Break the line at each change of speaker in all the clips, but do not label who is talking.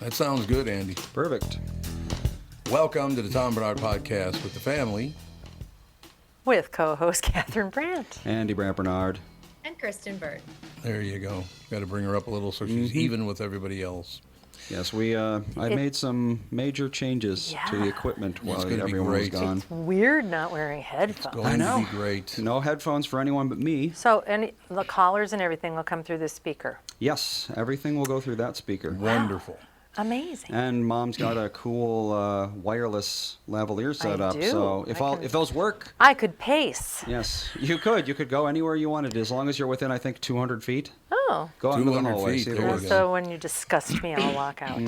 That sounds good, Andy.
Perfect.
Welcome to the Tom Bernard Podcast with the family.
With co-host Kathryn Brandt.
Andy Brandt Bernard.
And Kristen Bird.
There you go. Got to bring her up a little so she's even with everybody else.
Yes, I made some major changes to the equipment while everyone was gone.
It's weird not wearing headphones.
It's going to be great.
No headphones for anyone but me.
So the collars and everything will come through this speaker.
Yes, everything will go through that speaker.
Wonderful.
Amazing.
And Mom's got a cool wireless lavalier set up.
do.
So if those work,
I could pace.
yes, you could. You could go anywhere you wanted as long as you're within, I think, 200 feet.
Oh.
Go out into the
200
hallway.
feet,
See
there
the
you
work.
go.
So when you disgust me, I'll walk out.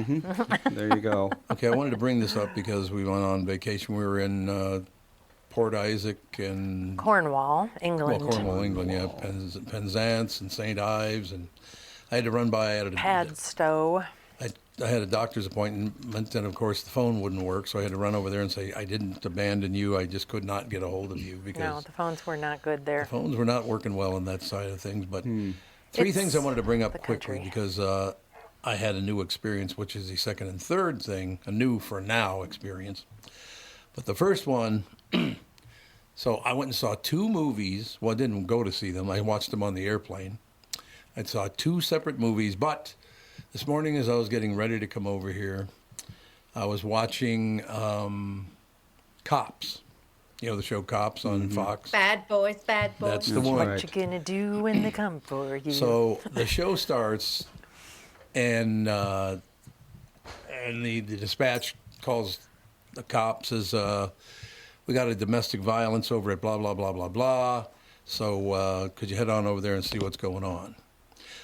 There you go.
Okay, I wanted to bring this up because we went on vacation. We were in Port Isaac and
Cornwall, England.
Cornwall, England, yeah, Penzance and St. Ives, and I had to run by.
Padstow.
I had a doctor's appointment, and of course the phone wouldn't work, so I had to run over there and say, I didn't abandon you, I just could not get a hold of you because
No, the phones were not good there.
the phones were not working well on that side of things. But three things I wanted to bring up
the
quickly
country.
because I had a new experience, which is the second and third thing, a new for now experience. But the first one, so I went and saw two movies. Well, I didn't go to see them. I watched them on the airplane. I saw two separate movies, but this morning as I was getting ready to come over here, I was watching Cops. You know the show Cops on Fox?
Bad boys, bad boys.
That's the
That's
one.
right.
What you gonna do when they come for you?
So the show starts, and the dispatch calls the cops, says, we got a domestic violence over at blah, blah, blah, blah, blah. So could you head on over there and see what's going on?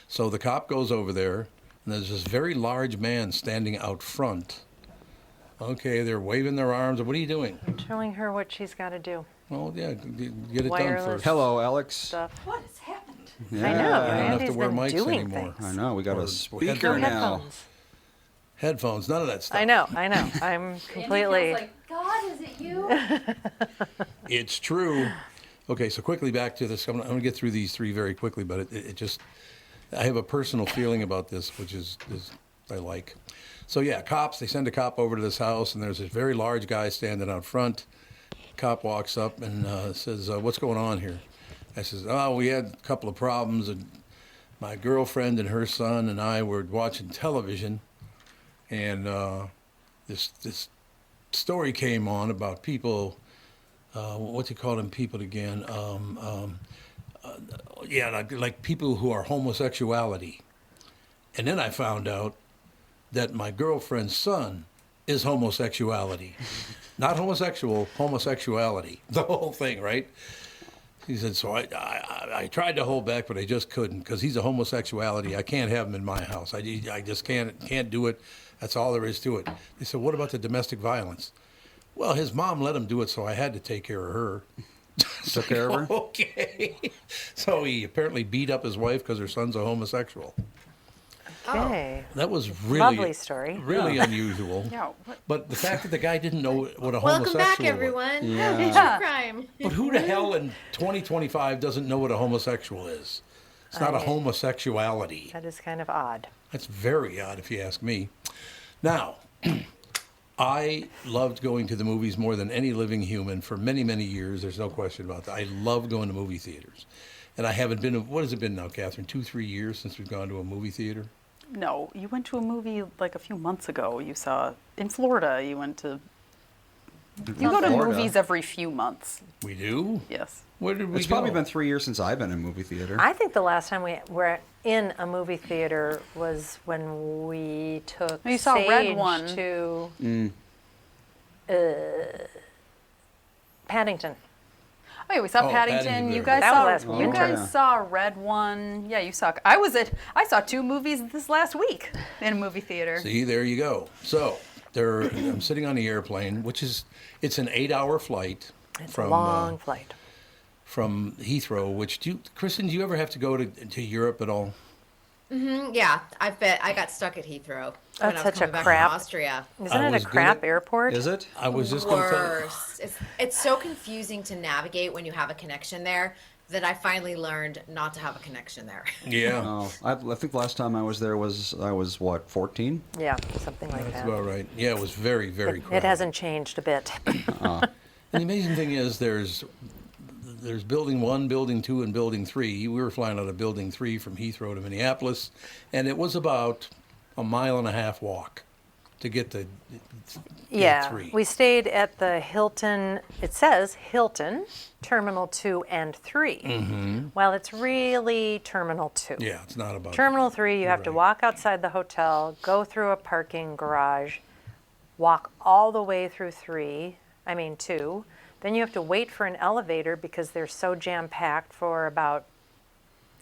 So the cop goes over there, and there's this very large man standing out front. Okay, they're waving their arms. What are you doing?
I'm showing her what she's got to do.
Well, yeah, get it done
Wireless.
first.
Hello, Alex.
Stuff.
What has happened?
Yeah.
I know.
I don't have
Andy's
to wear
been
mics
doing
anymore.
things.
I know. We got
Or
a speaker
No
now.
headphones.
Headphones, none of that stuff.
I know. I'm completely.
Like, God, is it you?
It's true. Okay, so quickly back to this. I'm going to get through these three very quickly, but it just, I have a personal feeling about this, which is I like. So yeah, cops, they send a cop over to this house, and there's this very large guy standing out front. Cop walks up and says, what's going on here? I says, oh, we had a couple of problems, and my girlfriend and her son and I were watching television, and this story came on about people, what do you call them people again? Like people who are homosexuality. And then I found out that my girlfriend's son is homosexuality. Not homosexual, homosexuality. The whole thing, right? He said, so I tried to hold back, but I just couldn't because he's a homosexuality. I can't have him in my house. I just can't do it. That's all there is to it. They said, what about the domestic violence? Well, his mom let him do it, so I had to take care of her.
Took care of her?
Okay. So he apparently beat up his wife because her son's a homosexual.
Okay.
That was really
Lovely story.
really unusual.
Yeah.
But the fact that the guy didn't know what a
Welcome
homosexual
back,
was.
everyone.
Yeah.
It's your crime.
But who the hell in 2025 doesn't know what a homosexual is? It's not a homosexuality.
That is kind of odd.
That's very odd if you ask me. Now, I loved going to the movies more than any living human for many, many years. There's no question about that. I love going to movie theaters. And I haven't been, what has it been now, Kathryn? 2-3 years since we've gone to a movie theater?
No, you went to a movie like a few months ago. You saw in Florida. You went to. You go to
Florida.
movies every few months.
We do?
Yes.
Where did we
It's
go?
probably been 3 years since I've been in a movie theater.
I think the last time we were in a movie theater was when we took
You saw
Sage
Red One.
to Paddington.
Oh, yeah, we saw
Oh,
Paddington.
Paddington,
You
very
guys
That
saw.
was last
You
winter.
guys saw Red One. Yeah, you saw. I saw two movies this last week in a movie theater.
See, there you go. So I'm sitting on the airplane, it's an 8-hour flight
It's
from
a long flight.
from Heathrow. Kristen, do you ever have to go to Europe at all?
Yeah, I bet I got stuck at Heathrow when I was
That's such a
coming back
crap-
from Austria.
Isn't
I
it
was
a
good
crap
at-
airport?
Is it?
I was just going to tell you.
Worse. It's so confusing to navigate when you have a connection there. that I finally learned not to have a connection there.
Yeah,
Oh, I think the last time I was there I was what, 14?
Yeah, something like
that's
that.
about right. Yeah, it was very, very
It
crowded.
hasn't changed a bit.
And the amazing thing is there's building 1, building 2, and building 3. We were flying out of building 3 from Heathrow to Minneapolis, and it was about a 1.5 mile walk to get to
Yeah,
3.
we stayed at the Hilton, it says Hilton, Terminal 2 and 3. Well, it's really Terminal 2.
Yeah, it's not about
Terminal 3, you have to
Right.
walk outside the hotel, go through a parking garage, walk all the way through 2. Then you have to wait for an elevator because they're so jam-packed for about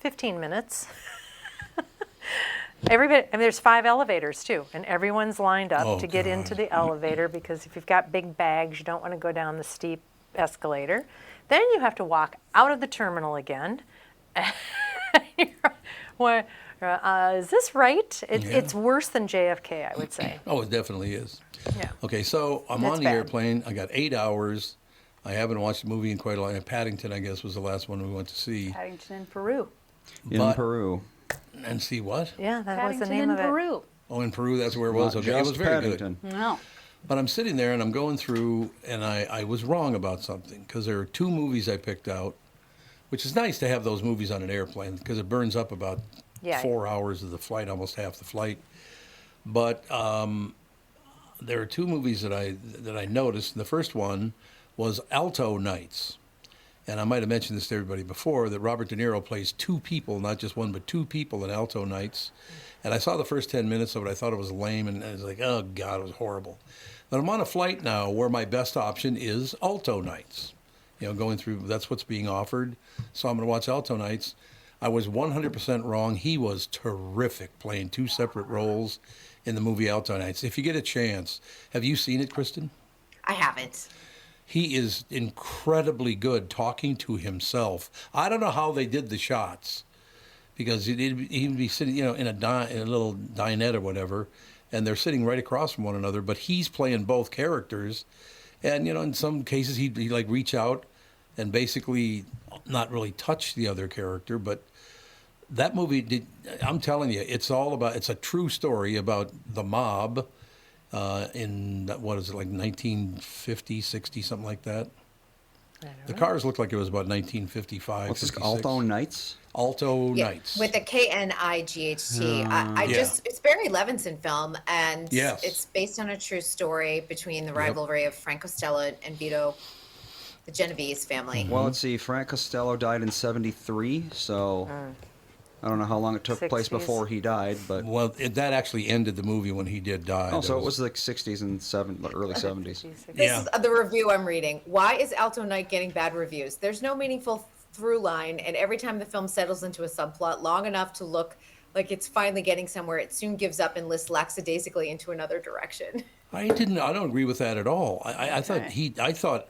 15 minutes. Everybody, there's 5 elevators too, and everyone's lined up
Oh,
to get into
God.
the elevator because if you've got big bags, you don't want to go down the steep escalator. Then you have to walk out of the terminal again. Well, is this right? It's worse than JFK, I would say.
Oh, it definitely is.
Yeah.
Okay, so I'm
That's
on the
bad.
airplane. I got 8 hours. I haven't watched a movie in quite a long time. Paddington, I guess, was the last one we went to see.
Paddington in Peru.
In
But-
Peru.
And see what?
Yeah, that was the
Paddington
name
in
of it.
Peru.
Oh, in Peru, that's where it was.
Not
Okay, it was
just
very
Paddington.
good.
No.
But I'm sitting there and I'm going through, and I was wrong about something because there are 2 movies I picked out, which is nice to have those movies on an airplane because it burns up about
Yeah.
4 hours of the flight, almost half the flight. But there are 2 movies that I noticed. The first one was Alto Nights. And I might have mentioned this to everybody before, that Robert De Niro plays 2 people, not just one, but 2 people in Alto Nights. And I saw the first 10 minutes of it. I thought it was lame, and I was like, oh, God, it was horrible. But I'm on a flight now where my best option is Alto Nights. Going through, that's what's being offered. So I'm going to watch Alto Nights. I was 100% wrong. He was terrific playing 2 separate roles in the movie Alto Nights. If you get a chance, have you seen it, Kristen?
I haven't.
He is incredibly good talking to himself. I don't know how they did the shots, because he'd be sitting, in a little dinette or whatever, and they're sitting right across from one another. But he's playing both characters, and in some cases he'd like reach out and basically not really touch the other character. But that movie I'm telling you, it's a true story about the mob. In what is it, like 1950, 60, something like that? The cars looked like it was about 1955.
What's this?
56.
Alto Nights?
Alto
Yeah,
Nights.
with a Knight.
Yeah.
It's Barry Levinson film, and
Yes.
it's based on a true story between the rivalry of Frank Costello and Vito, the Genovese family.
Well, let's see. Frank Costello died in 73, so I don't know how long it took place
60s.
before he died, but...
Well, that actually ended the movie when he did die.
Oh, so
That
it was like 60s and early 70s.
This is the review I'm reading. Why is Alto Night getting bad reviews? There's no meaningful through line, and every time the film settles into a subplot long enough to look like it's finally getting somewhere, it soon gives up and lists lackadaisically into another direction.
I don't agree with that at all. I thought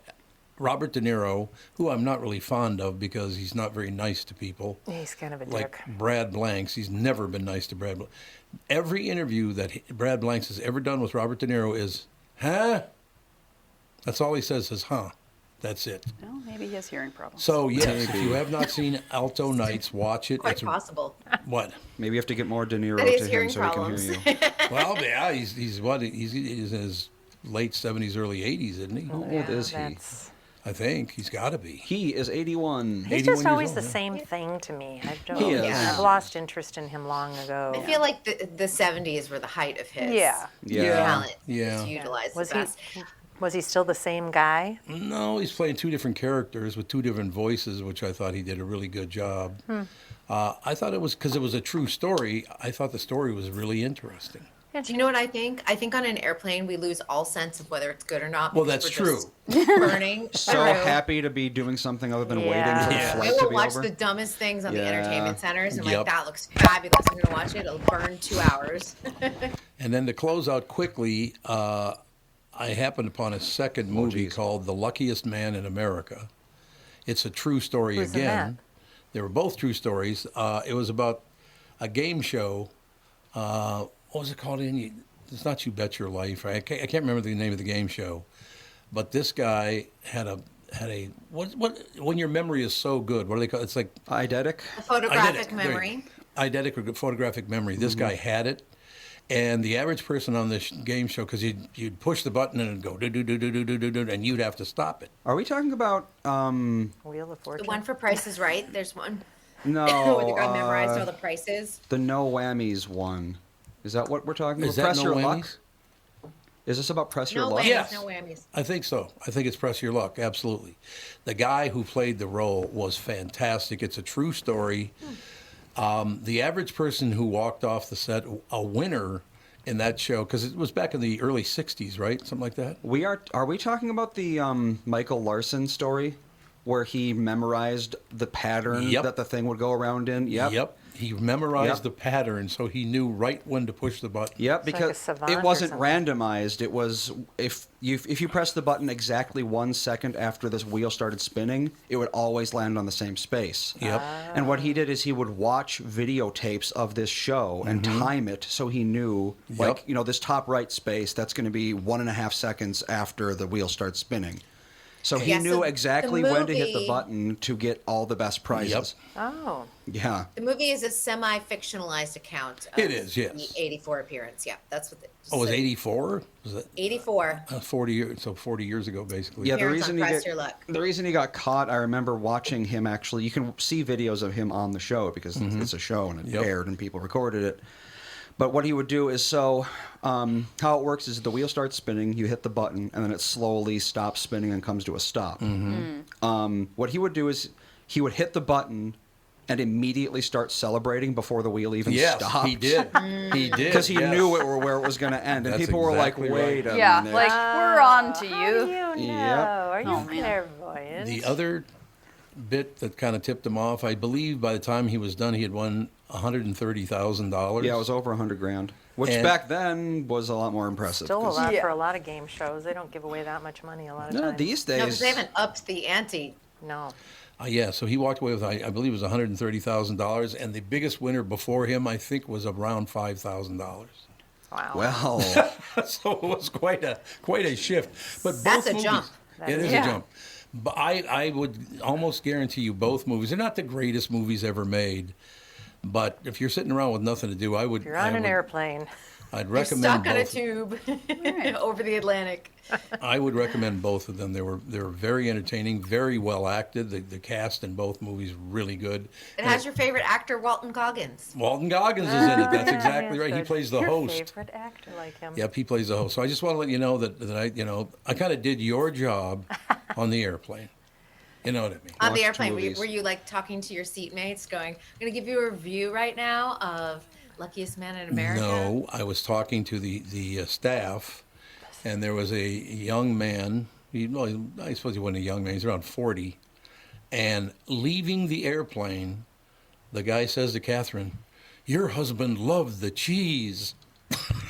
Robert De Niro, who I'm not really fond of because he's not very nice to people.
He's kind of a
Like
dick.
Brad Blanks, he's never been nice to Brad. Every interview that Brad Blanks has ever done with Robert De Niro is, huh? That's all he says is, huh? That's it.
Well, maybe he has hearing problems.
So yes, if you have not seen Alto Nights, watch it.
Quite
It's
possible.
what?
Maybe you have to get more De Niro
That is
to him
hearing
so he can
problems.
hear you.
Well, yeah, he's what? He's in his late 70s, early 80s, isn't he?
How old is he?
That's,
I think he's got to be.
He is 81.
he's
81
just
years
always
old,
the
yeah.
same thing to me. I don't.
He is.
Yeah.
I've lost interest in him long ago.
I feel like the 70s were the height of his
Yeah.
talent.
Yeah.
Was utilized
Was
the best.
was he still the same guy?
No, he's playing 2 different characters with 2 different voices, which I thought he did a really good job. I thought it was, because it was a true story, I thought the story was really interesting.
Do you know what I think? I think on an airplane we lose all sense of whether it's good or not.
Well,
because
that's
we're just burning.
So
through.
happy to be doing something other than waiting
Yeah.
for the
Yeah.
I
flight to
will
be
watch
over.
the dumbest things on the
Yeah.
entertainment centers. And
Yep.
like, that looks fabulous. I'm going to watch it. It'll burn 2 hours.
And then to close out quickly, I happened upon a second movie
geez.
called The Luckiest Man in America. It's a true story
Who's in
again.
that?
They were both true stories. It was about a game show. What was it called? It's not You Bet Your Life. I can't remember the name of the game show. But this guy had had a what when your memory is so good, what do they call it? It's like
Eidetic.
A photographic
eidetic, there you
memory.
go. Eidetic or photographic memory. This guy had it, and the average person on this game show, because you'd push the button and it'd go do do do do do do do do, and you'd have to stop it.
Are we talking about
Wheel of
The
Fortune.
one for Price is Right. There's one
no
where the guy memorized all the prices.
the no whammies one? Is that what we're talking about?
Is that
Press
no
your
whammies?
luck? Is this about press your
No
luck?
whammies,
Yes.
no whammies.
I think so. I think it's Press Your Luck, absolutely. The guy who played the role was fantastic. It's a true story. The average person who walked off the set, a winner in that show, because it was back in the early 60s, right? Something like that?
Are we talking about the Michael Larson story where he memorized the pattern
Yep.
that the thing would go around in? Yep.
He memorized
Yep.
the pattern, so he knew right when to push the button.
Yep,
It's like a
because
savant
it
or
wasn't
something.
randomized. It was if you press the button exactly 1 second after this wheel started spinning, it would always land on the same space.
Yep.
And what he did is he would watch videotapes of this show and time it so he knew, like,
Yep.
this top right space, that's going to be 1.5 seconds after the wheel starts spinning. So he
Yeah, so
knew
the
exactly when to hit the
movie-
button to get all the best prizes.
Oh,
Yeah.
The movie is a semi-fictionalized account. Of
It is, yes.
The 84 appearance. Yeah, that's what.
Oh, it was 84? Was that
84.
40 years? So 40 years ago, basically.
Yeah, the
Appearance on
reason he
Press
get,
Your Luck.
the reason he got caught, I remember watching him actually. You can see videos of him on the show because it's a show and it
Yep.
aired and people recorded it. But what he would do is how it works is the wheel starts spinning, you hit the button, and then it slowly stops spinning and comes to a stop. What he would do is he would hit the button and immediately start celebrating before the wheel even
Yes,
stopped.
he did. He did.
Because he
yes.
knew where it was going to end, and
That's
people were
exactly
like, "Wait
right.
a
Yeah,
minute!"
like we're on to
how do
you.
you know?
Yep.
Are you
Oh, man.
clairvoyant?
The other bit that kind of tipped him off, I believe by the time he was done, he had won $130,000.
Yeah, it was over $100,000, which
And-
back then was a lot more impressive.
Still a
'cause-
lot
Yeah.
for a lot of game shows. They don't give away that much money a lot of
No,
times.
these
No,
days.
because they haven't upped the ante.
No.
Yeah, so he walked away with, I believe it was $130,000, and the biggest winner before him, I think, was around $5,000.
Wow.
Well,
So it was quite a shift. But both
That's a
movies,
jump.
It is
Yeah.
a jump. But I would almost guarantee you both movies, they're not the greatest movies ever made, but if you're sitting around with nothing to do, I would.
If you're on an airplane.
I'd
You're
recommend
stuck on a
both.
tube over the Atlantic.
I would recommend both of them. They were very entertaining, very well acted. The cast in both movies really good.
It has your favorite actor, Walton Goggins.
Walton Goggins is in it. That's
Yeah,
exactly
yes,
right. He
good.
plays the
Your
host.
favorite actor like him.
Yep, he plays the host. So I just want to let you know that I kind of did your job on the airplane. You know what I mean?
On the
Watched
airplane,
movies.
were you like talking to your seatmates going, I'm going to give you a review right now of Luckiest Man in America?
No, I was talking to the staff, and there was a young man. I suppose he wasn't a young man. He's around 40. And leaving the airplane, the guy says to Kathryn, "Your husband loved the cheese."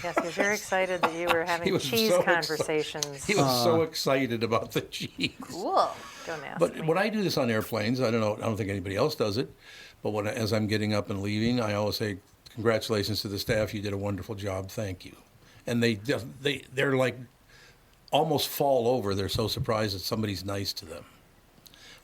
Yes, he was very excited that you were
He
having
was
cheese
so
conversations.
He was so excited about the cheese.
Cool. Don't ask
But
me.
when I do this on airplanes, I don't know. I don't think anybody else does it. But as I'm getting up and leaving, I always say, "Congratulations to the staff. You did a wonderful job. Thank you." And they're like almost fall over. They're so surprised that somebody's nice to them.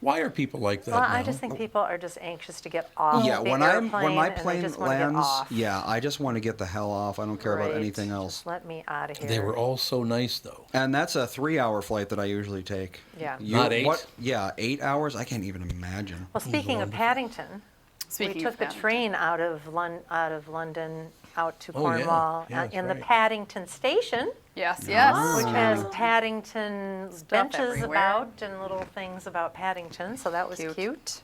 Why are people like that
Well,
now?
I just think people are just anxious to get off
yeah,
the
when
airplane
my
and they
plane
just want to get
lands,
off.
yeah, I just want to get the hell off. I don't care about
Right.
anything else.
Just let me out of here.
They were all so nice, though.
And that's a 3-hour flight that I usually take.
Yeah.
Not 8?
What? Yeah, 8 hours. I can't even imagine.
Well, speaking of Paddington,
Speaking
we
of
took the
Paddington.
train out of London out to
Oh, yeah.
Cornwall
Yeah, that's
in the
right.
Paddington station,
Yes, yes.
which has Paddington
Stuff
benches
everywhere.
about and little things about Paddington. So that was
Cute.
cute.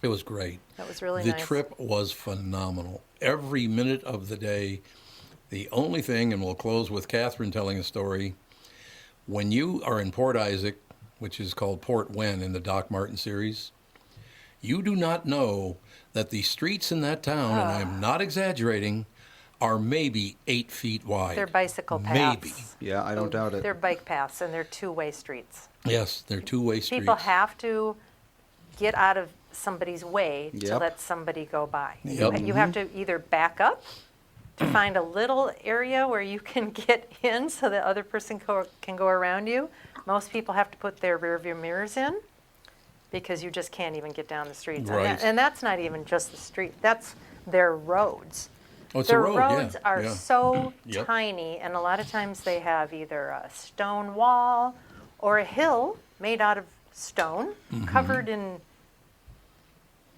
It was great.
That was really
The
nice.
trip was phenomenal. Every minute of the day. The only thing, and we'll close with Kathryn telling a story, when you are in Port Isaac, which is called Port Wen in the Doc Martin series, you do not know that the streets in that town, and I'm not exaggerating, are maybe 8 feet wide.
They're bicycle paths.
Maybe.
Yeah, I don't doubt it.
They're bike paths and they're two-way streets.
Yes, they're two-way streets.
People have to get out of somebody's way to
Yep.
let somebody go by.
Yep.
You have to either back up to find a little area where you can get in so the other person can go around you, Most people have to put their rear view mirrors in because you just can't even get down the streets.
Right.
And that's not even just the street. That's their roads.
Oh, it's
Their
a road, yeah,
roads are
yeah.
so
Yep.
tiny, and a lot of times they have either a stone wall or a hill made out of stone,
Mm-hmm.
covered in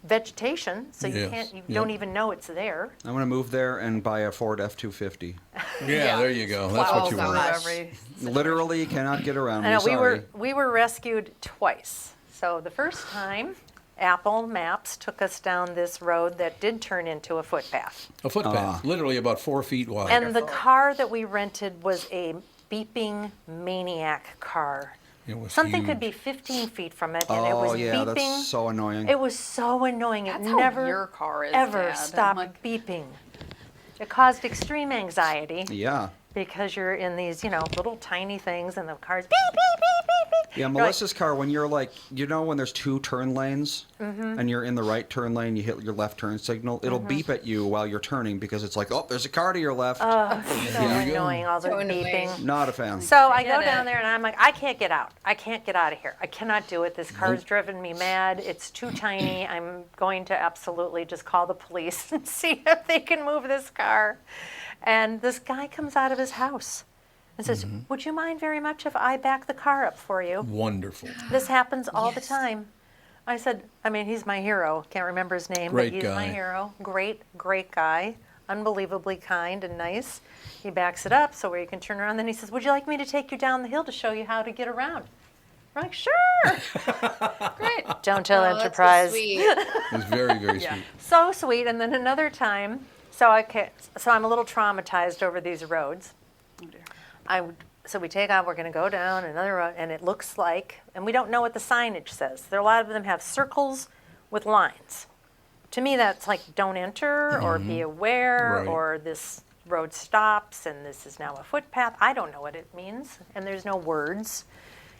vegetation, so you
Yes,
can't, you
yep.
don't even know it's there.
I'm going to move there and buy a Ford F-250.
Yeah, there you go. That's
Wow.
what you
Oh,
want.
gosh.
Every
Literally cannot get around
I
me.
know
Sorry.
we were rescued twice. So the first time, Apple Maps took us down this road that did turn into a footpath.
A footpath, literally about 4 feet wide.
And the car that we rented was a beeping maniac car.
It was
Something could
huge.
be 15 feet from it, and it was
Oh, yeah,
beeping.
that's so annoying.
It was so annoying.
That's
it
how
never
your car is,
ever
Dad. I'm
stopped
like-
beeping. It caused extreme anxiety
Yeah.
because you're in these, little tiny things, and the car's beep beep beep beep beep.
Yeah,
You're like,
Melissa's car, when you're like, when there's 2 turn lanes and you're in the right turn lane, you hit your left turn signal, it'll beep at you while you're turning because it's like, oh, there's a car to your left.
so
There you go.
annoying, all the
So annoying.
beeping.
Not a fan.
So I go
get
down
it.
there and I'm like, I can't get out. I can't get out of here. I cannot do it. This car's driven me mad. It's too tiny. I'm going to absolutely just call the police and see if they can move this car. And this guy comes out of his house and says, would you mind very much if I back the car up for you?
Wonderful.
This happens all the
Yes.
time. I said, he's my hero. Can't remember his name,
Great
but he's my
guy.
hero. Great, great guy. Unbelievably kind and nice. He backs it up so where you can turn around. Then he says, would you like me to take you down the hill to show you how to get around? We're like, sure.
Great.
Don't tell
Oh, that's so
Enterprise.
sweet.
It was very, very
Yeah.
sweet.
So sweet. And then another time, so I'm a little traumatized over these roads.
Oh, dear.
So we take off, we're going to go down another road, and it looks like, and we don't know what the signage says. A lot of them have circles with lines. To me, that's like don't enter or be aware
Right.
or this road stops and this is now a footpath. I don't know what it means, and there's no words,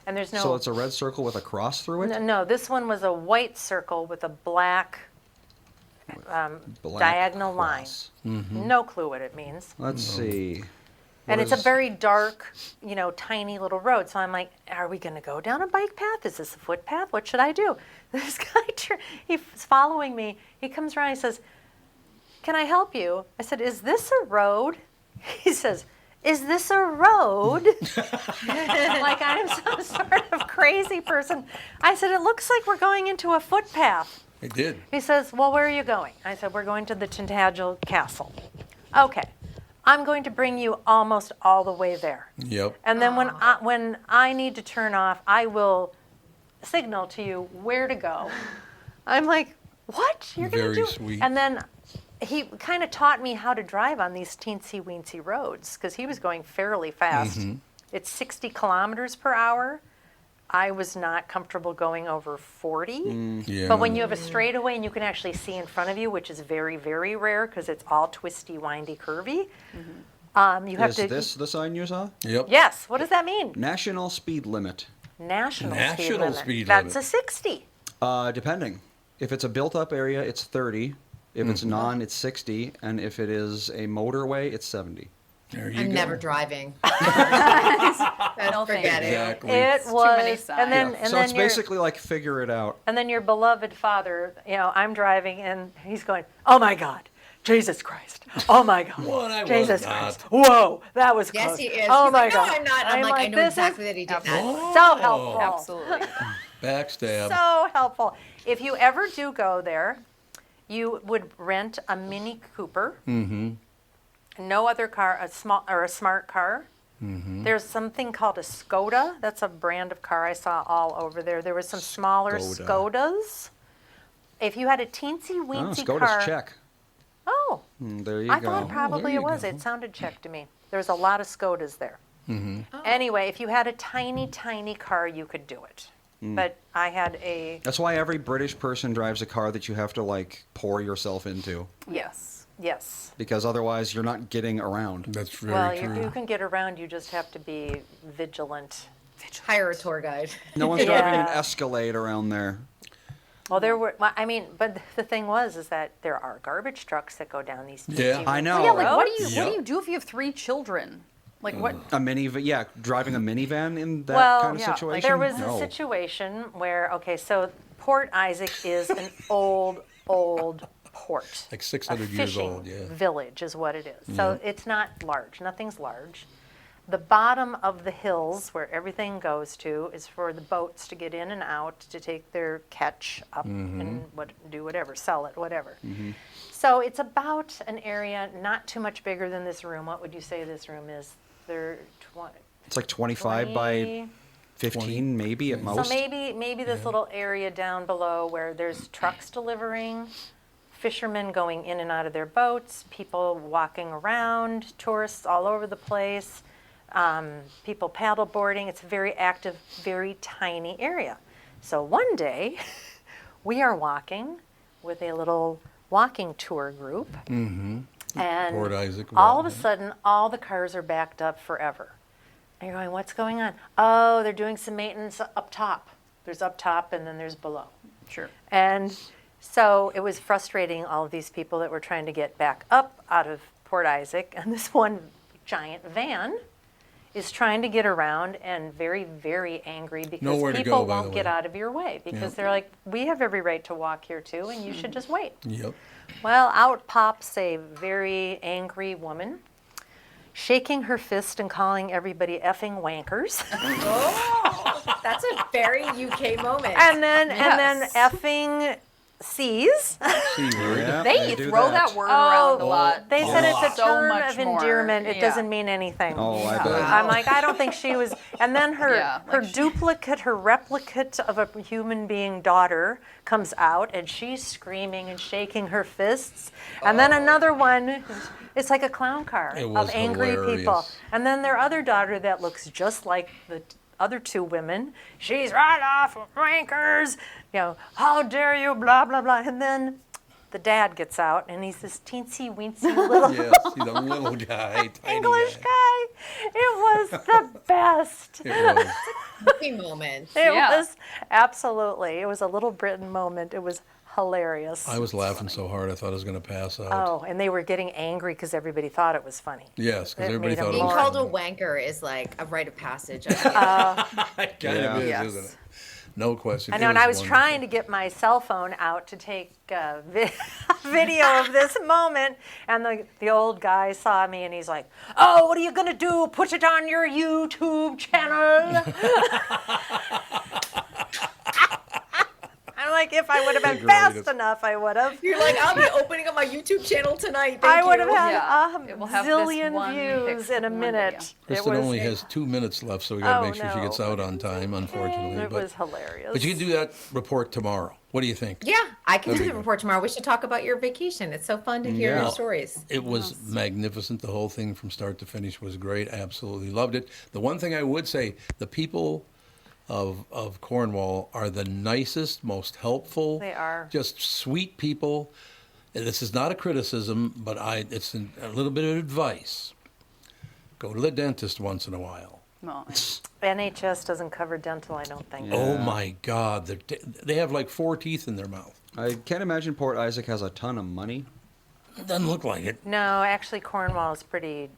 and there's no.
So it's a red circle with a cross through it?
No, this one was a white circle with a black
Black
diagonal
cross.
line. No clue what it means.
Let's see.
And
What
it's a
is-
very dark, tiny little road. So I'm like, are we going to go down a bike path? Is this a footpath? What should I do? This guy, he's following me. He comes around, he says, can I help you? I said, is this a road? He says, is this a road? Like I'm some sort of crazy person. I said, it looks like we're going into a footpath.
It did.
He says, well, where are you going? I said, we're going to the Tintagel Castle. Okay, I'm going to bring you almost all the way there.
Yep.
And then when I need to turn off, I will signal to you where to go. I'm like, what? You're going to
Very
do?
sweet.
And then he kind of taught me how to drive on these teensy-weensy roads because he was going fairly fast.
Mm-hmm.
It's 60 kilometers per hour. I was not comfortable going over 40.
Yeah.
But when you have a straightaway and you can actually see in front of you, which is very, very rare because it's all twisty, windy, curvy, you have
Is
to.
this the sign you saw?
Yep.
Yes. What does that mean?
National speed limit.
National speed
National
limit.
speed
That's
limit.
a 60.
Depending. If it's a built-up area, it's 30. If it's non, it's 60. And if it is a motorway, it's 70.
There you
I'm
go.
never driving.
No, thank
Forget it.
Exactly.
It
too
was,
many
and then
signs.
and
So
then
it's
your
basically like figure it out.
and then your beloved father. I'm driving and he's going, "Oh my God, Jesus Christ! Oh my God,
What? I was
Jesus
not.
Christ! Whoa, that was
Yes,
close.
he is.
Oh
He's
my
like,
God!
no, I'm not. I'm like, I know
this
exactly
is
that he did that.
so helpful.
Absolutely.
Backstab.
So helpful. If you ever do go there, you would rent a Mini Cooper. Mm-hmm. No other car, a smart car. Mm-hmm. There's something called a Skoda. That's a brand of car I saw all over there. There was some smaller
Skoda.
Skodas. If you had a teensy
Oh,
weensy
SCOTUS
car.
check.
Oh,
There you
I
go.
thought probably
you
it was.
go.
It sounded Czech to me. There was a lot of Skodas there. Anyway, if you had a tiny, tiny car, you could do it. But I had a
That's why every British person drives a car that you have to like pour yourself into,
Yes.
yes.
because otherwise you're not getting around.
That's very
Well,
true.
you can get around. You just have to be vigilant.
Hire a tour guide.
No one's driving an
Yeah.
Escalade around there.
Well, but the thing is that there are garbage trucks that go down these.
Yeah.
teensy
I know.
Well, yeah, like what
roads.
do you do if you have 3 children Like what?
A minivan, yeah, driving a minivan in that
Well,
kind of
yeah, like
situation.
There was
No.
a situation where, okay, so Port Isaac is an old port.
Like
A
600 years
fishing
old, yeah.
village is what it is. So it's not large. Nothing's large. The bottom of the hills where everything goes to is for the boats to get in and out to take their catch up and do whatever, sell it, whatever. So it's about an area not too much bigger than this room. What would you say this room is? They're 20.
It's like 25 by 15, maybe at most.
So maybe this little area down below where there's trucks delivering, fishermen going in and out of their boats, people walking around, tourists all over the place, people paddle boarding. It's a very active, very tiny area. So one day, we are walking with a little walking tour group, and
Port Isaac
all of a
Walk, yeah.
sudden, all the cars are backed up forever. And you're going, what's going on? Oh, they're doing some maintenance up top. There's up top and then there's below.
Sure.
And so it was frustrating, all of these people that were trying to get back up out of Port Isaac. And this one giant van is trying to get around and very, very angry because
Nowhere to
people
go, by the
won't get
way.
out of your way because
Yep.
they're like, we have every right to walk here too and you should just wait.
Yep.
Well, out pops a very angry woman, shaking her fist and calling everybody effing wankers.
Oh, that's a very UK moment.
and then
Yes.
effing C's.
C word.
Yeah,
They
do
throw that word around a lot.
They said it's a
So
term
much
of
more.
endearment. It
Yeah.
doesn't mean anything.
Oh, I bet.
I'm like, I don't think she was. And then her
Yeah,
her
like
duplicate, her replicate of a human being daughter comes out, and she's screaming and shaking her fists. And then another one, it's like a clown car
It
of
was
angry people.
hilarious.
And then their other daughter that looks just like the other two women. She's right off, wankers. You know, how dare you? Blah blah blah. And then the dad gets out, and he's this teensy weensy little
Yes, he's a little guy, tiny
English
guy.
guy. It was the best.
It was.
Happy moment.
It
Yeah.
was absolutely. It was a little Britain moment. It was hilarious.
I was laughing so hard I thought I was going to pass out.
Oh, and they were getting angry because everybody thought it was funny.
Yes, because
It
everybody
made him
thought it
Being
was
more-
called a
funny.
wanker is like a rite of passage.
It kind
Yeah.
of is,
Yes.
isn't it? No question.
I know, and I was trying to get my cell phone out to take video of this moment, and the old guy saw me, and he's like, "Oh, what are you gonna do? Put it on your YouTube channel?" I'm like, if I would have been
Great.
fast enough, I would have.
You're like, I'll be opening up my YouTube channel tonight. Thank
I
you.
would have had
Yeah.
a
It will have this
zillion
one
views in a
one
minute.
video.
Kristen only has 2 minutes left, so we got to
Oh,
make sure she gets
no.
out on time, unfortunately.
It was hilarious.
but you can do that report tomorrow. What do you think?
Yeah, I can do
That'd
the
be
report tomorrow. We should talk about your vacation. It's so fun to hear
Yeah.
your stories.
It was magnificent. The whole thing from start to finish was great. Absolutely loved it. The one thing I would say, the people of Cornwall are the nicest, most helpful.
They are.
Just sweet people. And this is not a criticism, but it's a little bit of advice. Go to the dentist once in a while.
Well,
NHS doesn't cover dental, I don't think.
Oh my God, they have like 4 teeth in their mouth.
I can't imagine Port Isaac has a ton of money.
It doesn't look like it.
No, actually, Cornwall is pretty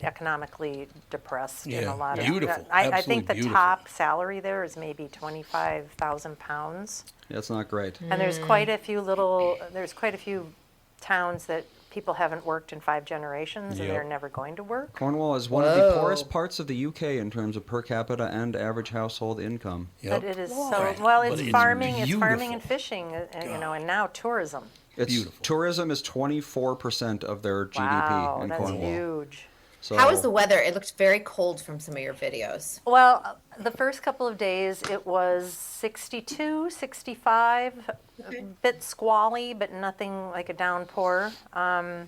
economically depressed in
Yeah,
a lot of.
beautiful,
I think
absolutely
the
beautiful.
top salary there is maybe £25,000,
That's not great.
and there's quite a few towns that people haven't worked in 5 generations, and
Yep.
they're never going to work.
Cornwall is one of the
Whoa.
poorest parts of the UK in terms of per capita and average household income.
But
Yep.
it is
Why?
so well. It's
But it's
farming. It's farming
beautiful.
and fishing. And now tourism.
It's
Beautiful.
Tourism is 24% of their GDP
Wow,
in
that's
Cornwall.
huge.
So
How is the weather? It looked very cold from some of your videos.
Well, the first couple of days it was 62, 65, a bit squally, but nothing like a downpour. And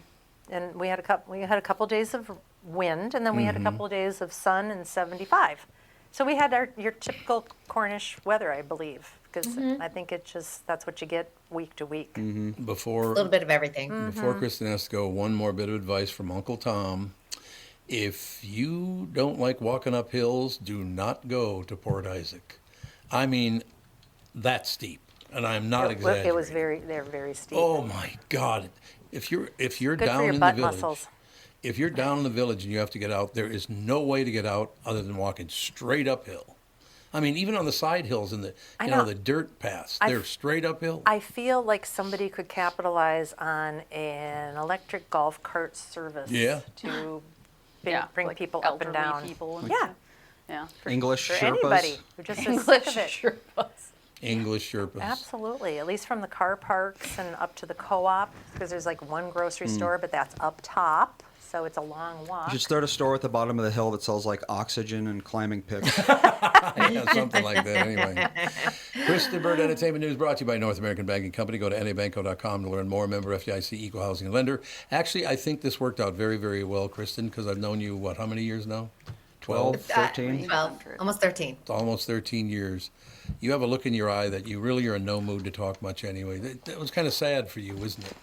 we had a couple days of wind, and then we had a couple of days of sun and 75. So we had your typical Cornish weather, I believe, because I think that's what you get week to week.
Before
A little bit of everything.
Before Kristen has to go, one more bit of advice from Uncle Tom. If you don't like walking up hills, do not go to Port Isaac. I mean, that's steep, and I'm not exaggerating.
They're very steep.
Oh my God! If you're
Good
down
for your
in
butt
the village,
muscles.
if you're down in the village and you have to get out, there is no way to get out other than walking straight uphill. I mean, even on the side hills and the
I
you know
know.
the dirt paths,
I
they're
f-
straight uphill.
I feel like somebody could capitalize on an electric golf cart service
Yeah.
to
Yeah,
bring
like
people up and
elderly
down.
people and
Yeah,
yeah.
English
for
Sherpas.
anybody who just is sick
English
of it.
Sherpas.
English Sherpas.
Absolutely, at least from the car parks and up to the co-op, because there's like one grocery store, but that's up top, so it's a long walk.
You should start a store at the bottom of the hill that sells like oxygen and climbing picks.
Yeah, something like that anyway. Kristen Bird Entertainment News brought to you by North American Banking Company. Go to nabanco.com to learn more. Member FDIC, equal housing lender. Actually, I think this worked out very, very well, Kristen, because I've known you, how many years now? 12?
13.
12, almost 13.
It's almost 13 years. You have a look in your eye that you really are in no mood to talk much anyway. That was kind of sad for you, wasn't it?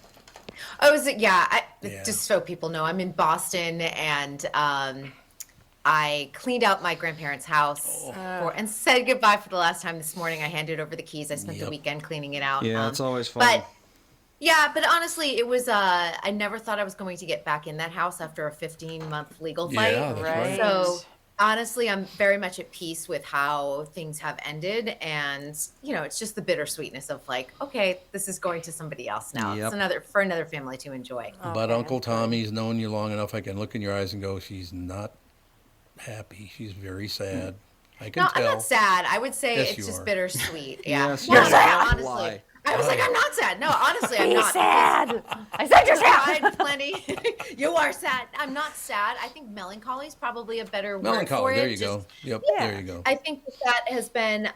Oh, is it? Yeah,
Yeah.
just so people know, I'm in Boston, and I cleaned out my grandparents' house and said goodbye for the last time this morning. I handed over the keys. I spent
Yep.
the weekend cleaning it out.
Yeah, it's always fun.
But yeah, but honestly, it was. I never thought I was going to get back in that house after a 15-month legal fight.
Yeah, that's right.
So honestly, I'm very much at peace with how things have ended, and it's just the bittersweetness of like, okay, this is going to somebody else now.
Yep.
It's another family to enjoy.
But Uncle Tommy's known you long enough. I can look in your eyes and go, she's not happy. She's very sad. I can
No,
tell.
I'm not sad. I would say
Yes,
it's
you
just
are.
bittersweet. Yeah.
Yes,
No,
you're
no,
sad.
honestly.
Lie.
I was like, I'm not sad. No, honestly, I'm
Be
not.
sad. I said you're sad.
Cried plenty. You are sad. I'm not sad. I think melancholy is probably a better word for
Melancholy.
it.
There you
Just-
go. Yep.
Yeah,
There you go.
I think that has been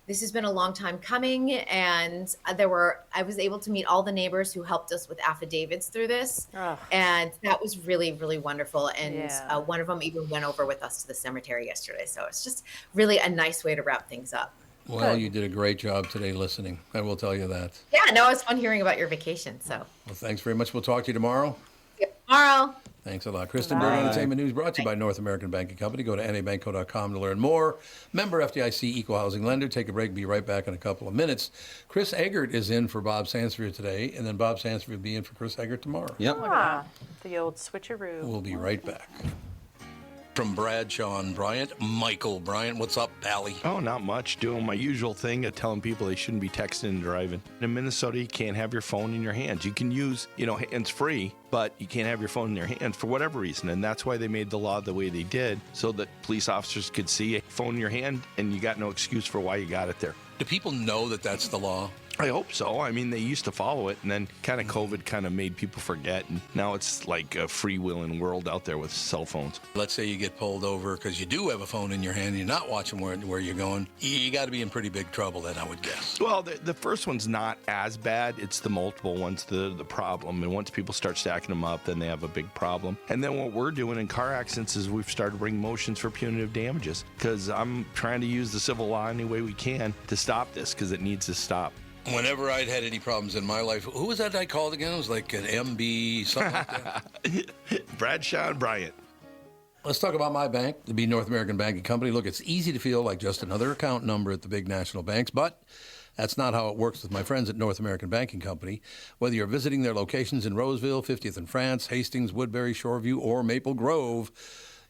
this has been a long time coming, and I was able to meet all the neighbors who helped us with affidavits through this,
Ugh.
and that was really, really wonderful. And
Yeah.
one of them even went over with us to the cemetery yesterday, so it's just really a nice way to wrap things up.
Well,
Good.
you did a great job today listening. I will tell you that.
Yeah, no, it's fun hearing about your vacation. So
Well, thanks very much. We'll talk to you tomorrow.
tomorrow.
Thanks a lot. Kristen Bird Entertainment News brought to you by North American Banking Company. Go to nabanco.com to learn more. Member FDIC, equal housing lender. Take a break. Be right back in a couple of minutes. Chris Egert is in for Bob Sansevere today, and then Bob Sansevere will be in for Chris Egert tomorrow.
Yep.
Ah, the old switcheroo.
We'll be right back. From Bradshaw and Bryant, Michael Bryant. What's up, Pally?
Oh, not much. Doing my usual thing of telling people they shouldn't be texting and driving. In Minnesota, you can't have your phone in your hands. You can use, hands-free, but you can't have your phone in your hands for whatever reason. And that's why they made the law the way they did, so that police officers could see a phone in your hand and you got no excuse for why you got it there.
Do people know that that's the law?
I hope so. I mean, they used to follow it, and then kind of COVID kind of made people forget. And now it's like a freewheeling world out there with cell phones.
Let's say you get pulled over because you do have a phone in your hand and you're not watching where you're going. You got to be in pretty big trouble then, I would guess.
Well, the first one's not as bad. It's the multiple ones, the problem. And once people start stacking them up, then they have a big problem. And then what we're doing in car accidents is we've started bringing motions for punitive damages, because I'm trying to use the civil law any way we can to stop this, because it needs to stop.
Whenever I'd had any problems in my life, who was that I called again? It was like an MB, something like that.
Bradshaw and Bryant.
Let's talk about my bank, the B North American Banking Company. Look, it's easy to feel like just another account number at the big national banks, but that's not how it works with my friends at North American Banking Company. Whether you're visiting their locations in Roseville, 50th and France, Hastings, Woodbury, Shoreview, or Maple Grove,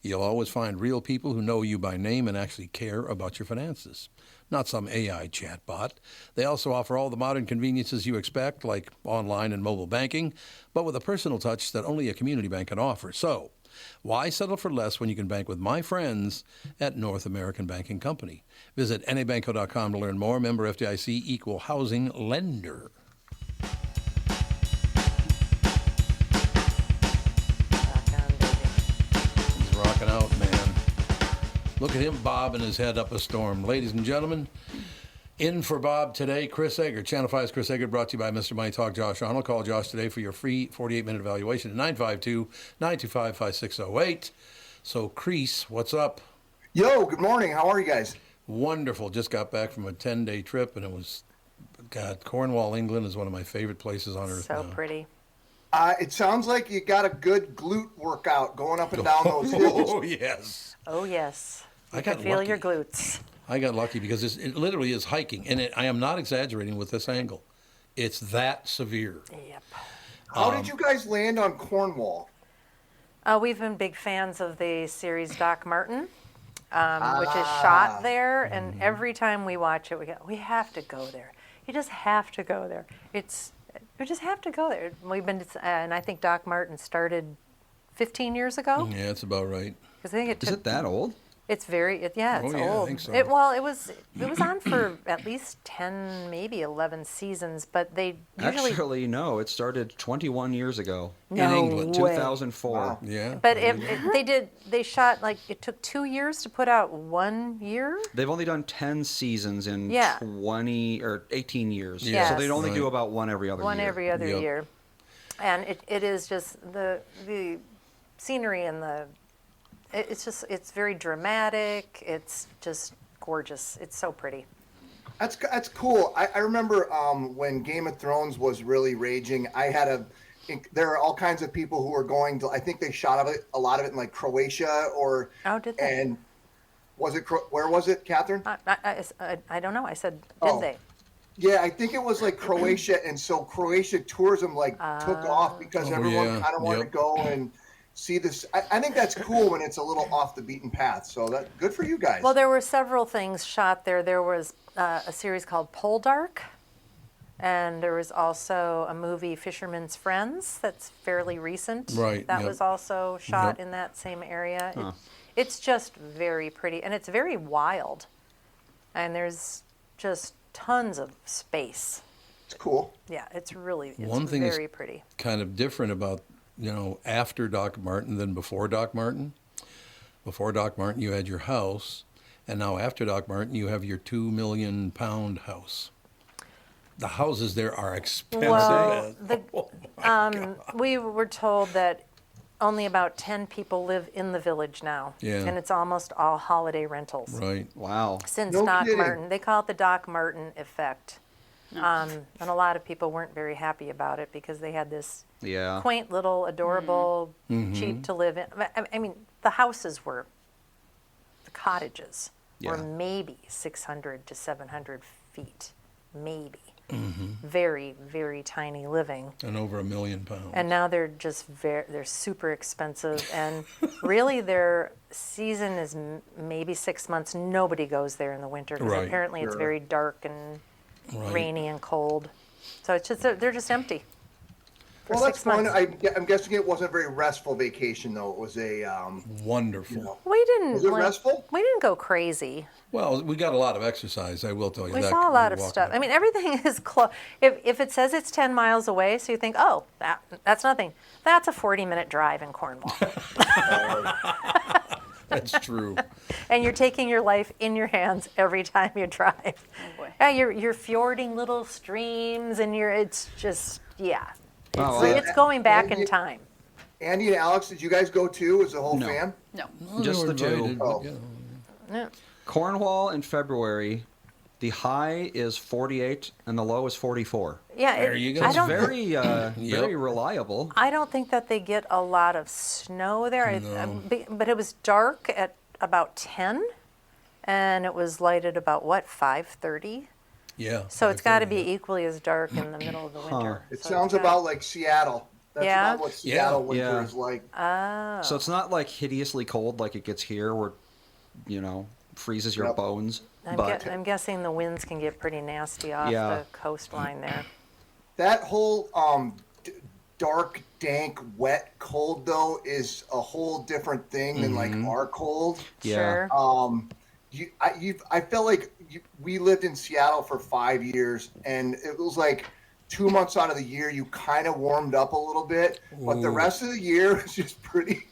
you'll always find real people who know you by name and actually care about your finances. Not some AI chatbot. They also offer all the modern conveniences you expect, like online and mobile banking, but with a personal touch that only a community bank can offer. So, why settle for less when you can bank with my friends at North American Banking Company? Visit nabanco.com to learn more. Member FDIC, equal housing lender. He's rocking out, man. Look at him bobbing his head up a storm. Ladies and gentlemen, in for Bob today, Chris Egert. Channel 5's Chris Egert, brought to you by Mr. Money Talk, Josh Arnold. Call Josh today for your free 48-minute evaluation at 952-925-5608. So, Crease, what's up?
Yo, good morning. How are you guys?
Wonderful. Just got back from a 10-day trip, and it was, God, Cornwall, England is one of my favorite places on earth
So
now.
pretty.
It sounds like you got a good glute workout going up and down those hills.
Oh, yes.
Oh, yes. You
I
can
got
feel
lucky.
your glutes.
I got lucky because it literally is hiking, and I am not exaggerating with this angle. It's that severe.
Yep.
How did you guys land on Cornwall?
We've been big fans of the series Doc Martin, which is shot there, and every time we watch it, we have to go there. You just have to go there. We just have to go there. We've been, and I think Doc Martin started 15 years ago.
Yeah, that's about right.
'Cause I think it
Is
took,
it that old?
It's very, it's
Oh, yeah, I
old.
think so.
It was on for at least 10, maybe 11 seasons, but they usually.
Actually, no. It started 21 years ago.
No
England,
way.
2004.
Yeah.
But they shot, like, it took 2 years to put out 1 year.
They've only done 10 seasons in
Yeah.
20 or 18 years.
Yes.
So they'd only do
Right.
about one every other
One
year.
every other
Yep.
year. And it is just the scenery and it's very dramatic. It's just gorgeous. It's so pretty.
That's cool. I remember when Game of Thrones was really raging. There are all kinds of people who were going to. I think they shot a lot of it in like Croatia or.
Oh, did they?
And was it where was it, Kathryn?
I don't know. I said, did
Oh.
they?
Yeah, I think it was like Croatia, and so Croatia tourism like took off because everyone
yeah,
kind of wanted
yep.
to go and see this. I think that's cool when it's a little off the beaten path. So that good for you guys.
Well, there were several things shot there. There was a series called Poldark, and there was also a movie, Fisherman's Friends, that's fairly recent.
Right,
That
yep.
was also shot
Yep.
in that same area. It's just very pretty, and it's very wild. And there's just tons of space.
It's cool.
Yeah, it's
One thing is
very pretty.
kind of different about, after Doc Martin than before Doc Martin. Before Doc Martin, you had your house, and now after Doc Martin, you have your £2 million house. The houses there are expensive.
Well, we were told that only about 10 people live in the village now.
Yeah.
And it's almost all holiday rentals.
Right.
Wow.
Since
No
Doc
kidding.
Martin. They call it the Doc Martin effect. And a lot of people weren't very happy about it because they had this
Yeah.
quaint little adorable, cheap to live in. I mean, the cottages were
Yeah.
maybe 600 to 700 feet, maybe. Very, very tiny living.
And over £1 million.
And now they're just they're super expensive. And really their season is maybe 6 months. Nobody goes there in the winter because
Right.
apparently it's
Sure.
very dark and
Right.
rainy and cold. So it's just they're just empty for
Well, that's
6
fun.
months.
I'm guessing it wasn't a very restful vacation though. It was a
Wonderful.
We didn't.
Was it restful?
We didn't go crazy.
Well, we got a lot of exercise, I will tell you
We
that.
saw a lot of
walking
stuff.
up.
I mean, everything is close. If it says it's 10 miles away, so you think, oh, that's nothing. That's a 40-minute drive in Cornwall.
That's true.
And you're taking your life in your hands every time you drive.
Oh, boy.
Yeah, you're fording little streams, and it's just
Oh,
it's going back in
Andy-
time.
Andy and Alex, did you guys go too as a whole
No.
fan?
No.
Well,
Just
they were
the two.
invited, but,
Oh.
Yeah.
Cornwall in February, the high is 48 and the low is 44.
Yeah,
There you go.
I
It's
don't.
very, very reliable.
I don't think that they get a lot of snow there. But it was dark at about 10, and it was lighted about 5:30.
Yeah.
So it's got to be
5:30,
equally as dark in the middle of the winter.
It
So
sounds
it's got-
about like Seattle. That's
Yeah?
about what Seattle winter
Yeah.
is like.
So it's not like hideously cold like it gets here where, freezes your
Yep.
bones.
I'm,
But
I'm guessing the winds can get pretty nasty off
Yeah.
the coastline there.
That whole dark, dank, wet cold though is a whole different thing than like our cold.
Yeah.
Sure.
I felt like we lived in Seattle for 5 years, and it was like 2 months out of the year you kind of warmed up a little bit, but the
Ooh.
rest of the year is just pretty.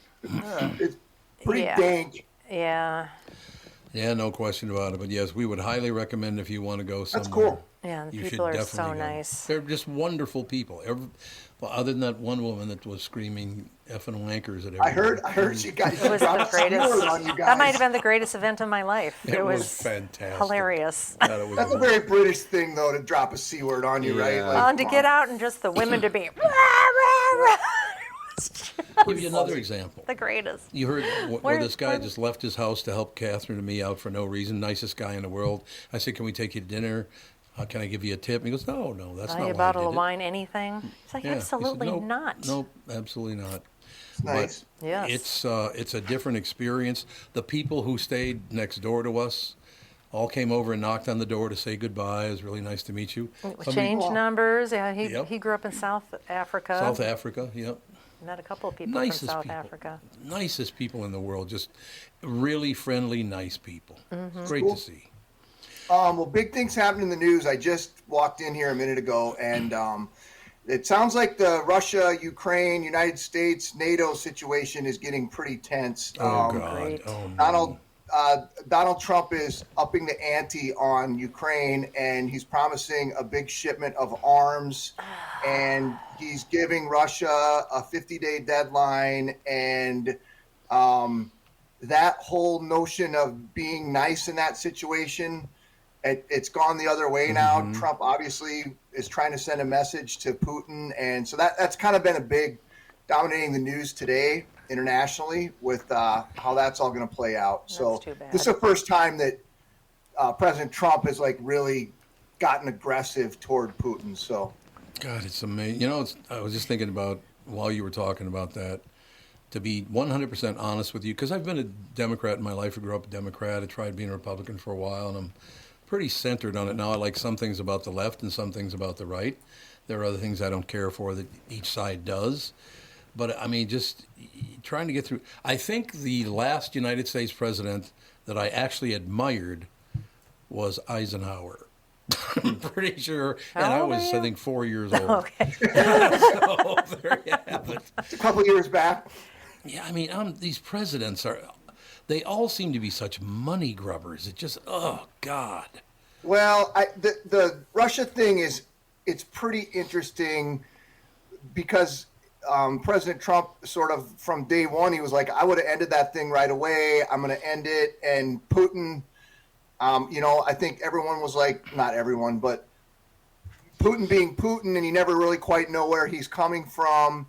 It's pretty
Yeah.
dank.
Yeah.
Yeah, no question about it. But yes, we would highly recommend if you want to go somewhere.
That's cool.
Yeah, and the
You
people
should
are so
definitely go.
nice.
They're just wonderful people. Well, other than that one woman that was screaming effing wankers at everyone.
I heard she got
It was
dropped
the
a
greatest.
C-word on you guys.
That might have been the greatest event of my life.
It was fantastic.
hilarious.
God, it was
That's a very British thing though to drop a C word on you, right?
Yeah.
Like,
Well, and to
come
get
on.
out and just the women to be rah, rah, rah.
I'll give you another example.
The greatest.
You heard where
Where-
this guy
where-
just left his house to help Kathryn and me out for no reason. Nicest guy in the world. I said, "Can we take you to dinner? Can I give you a tip?" And he goes, "No, that's
Buy
not
you a
why
bottle
I
of
did it."
wine, anything? It's like,
Yeah. He said,
absolutely
"Nope,
not.
Nope, absolutely not.
Nice.
But
Yes.
it's a different experience. The people who stayed next door to us all came over and knocked on the door to say goodbye. It was really nice to meet you.
Change numbers. Yeah,
Yep.
he grew up in South Africa.
South Africa, yep.
Met a couple of people
Nicest
from South
people.
Africa.
Nicest people in the world. Just really friendly, nice people. Great
Cool.
to see.
Well, big things happened in the news. I just walked in here a minute ago, and it sounds like the Russia, Ukraine, United States, NATO situation is getting pretty tense.
Oh, God.
Great.
Oh, no.
Donald Trump is upping the ante on Ukraine, and he's promising a big shipment of arms, and he's giving Russia a 50-day deadline, and that whole notion of being nice in that situation, it's gone the other way now. Trump obviously is trying to send a message to Putin, and so that's kind of been a big dominating the news today internationally with how that's all going to play out. So
too bad.
this is the first time that President Trump has like really gotten aggressive toward Putin. So
God, it's amazing. You know, I was just thinking about, while you were talking about that, to be 100% honest with you, because I've been a Democrat in my life. I grew up a Democrat. I tried being a Republican for a while, and I'm pretty centered on it now. I like some things about the left and some things about the right. There are other things I don't care for that each side does. But, I mean, just trying to get through. I think the last United States president that I actually admired was Eisenhower. I'm pretty sure. And I
old are
was,
you?
I think, 4 years old.
Okay.
So there you have it.
a couple of years back.
Yeah, I mean, these presidents they all seem to be such money grubbers. It just, oh, God.
Well, the Russia thing it's pretty interesting because President Trump sort of from day one, he was like, I would have ended that thing right away. I'm going to end it. And Putin, I think everyone was like, not everyone, but Putin being Putin, and you never really quite know where he's coming from,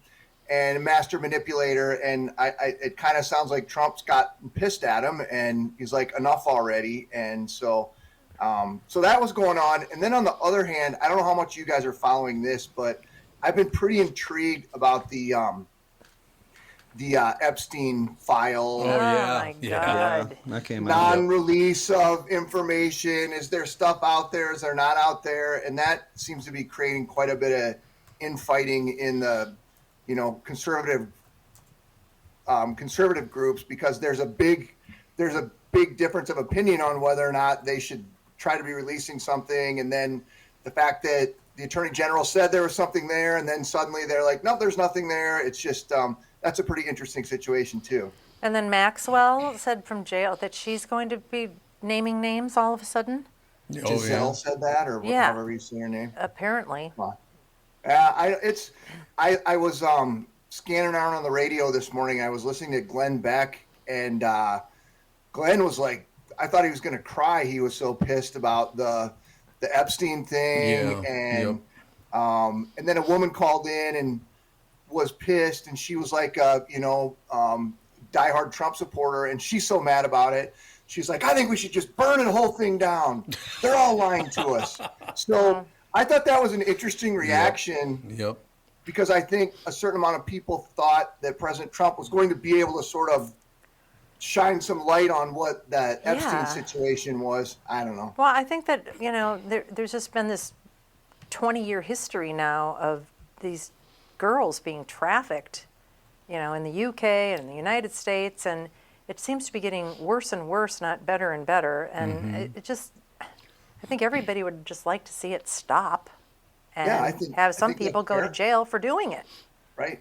and a master manipulator. And it kind of sounds like Trump's got pissed at him, and he's like, enough already. And so that was going on. And then on the other hand, I don't know how much you guys are following this, but I've been pretty intrigued about the Epstein file.
Oh, yeah.
my
Yeah.
God.
That came out.
Non-release of information. Is there stuff out there? Is there not out there? And that seems to be creating quite a bit of infighting in the, conservative groups, because there's a big difference of opinion on whether or not they should try to be releasing something. And then the fact that the Attorney General said there was something there, and then suddenly they're like, no, there's nothing there. It's just that's a pretty interesting situation too.
And then Maxwell said from jail that she's going to be naming names all of a sudden,
Oh,
Giselle
yeah.
said that, or
Yeah.
however you say her name.
apparently.
I was scanning around on the radio this morning. I was listening to Glenn Beck, and Glenn was like, I thought he was going to cry. He was so pissed about the Epstein thing,
Yeah,
and then a woman called in and was pissed, and she was like, diehard Trump supporter, and she's so mad about it. She's like, I think we should just burn the whole thing down. They're all lying to us. So I thought that was an interesting reaction.
Yep.
Because I think a certain amount of people thought that President Trump was going to be able to sort of shine some light on what that Epstein
Yeah.
situation was. I don't know.
Well, I think that, there's just been this 20-year history now of these girls being trafficked, in the UK and in the United States, and it seems to be getting worse and worse, not better and better. And it just, I think everybody would just like to see it stop and
Yeah, I
have some
think that's
people go to
fair.
jail for doing it.
Right.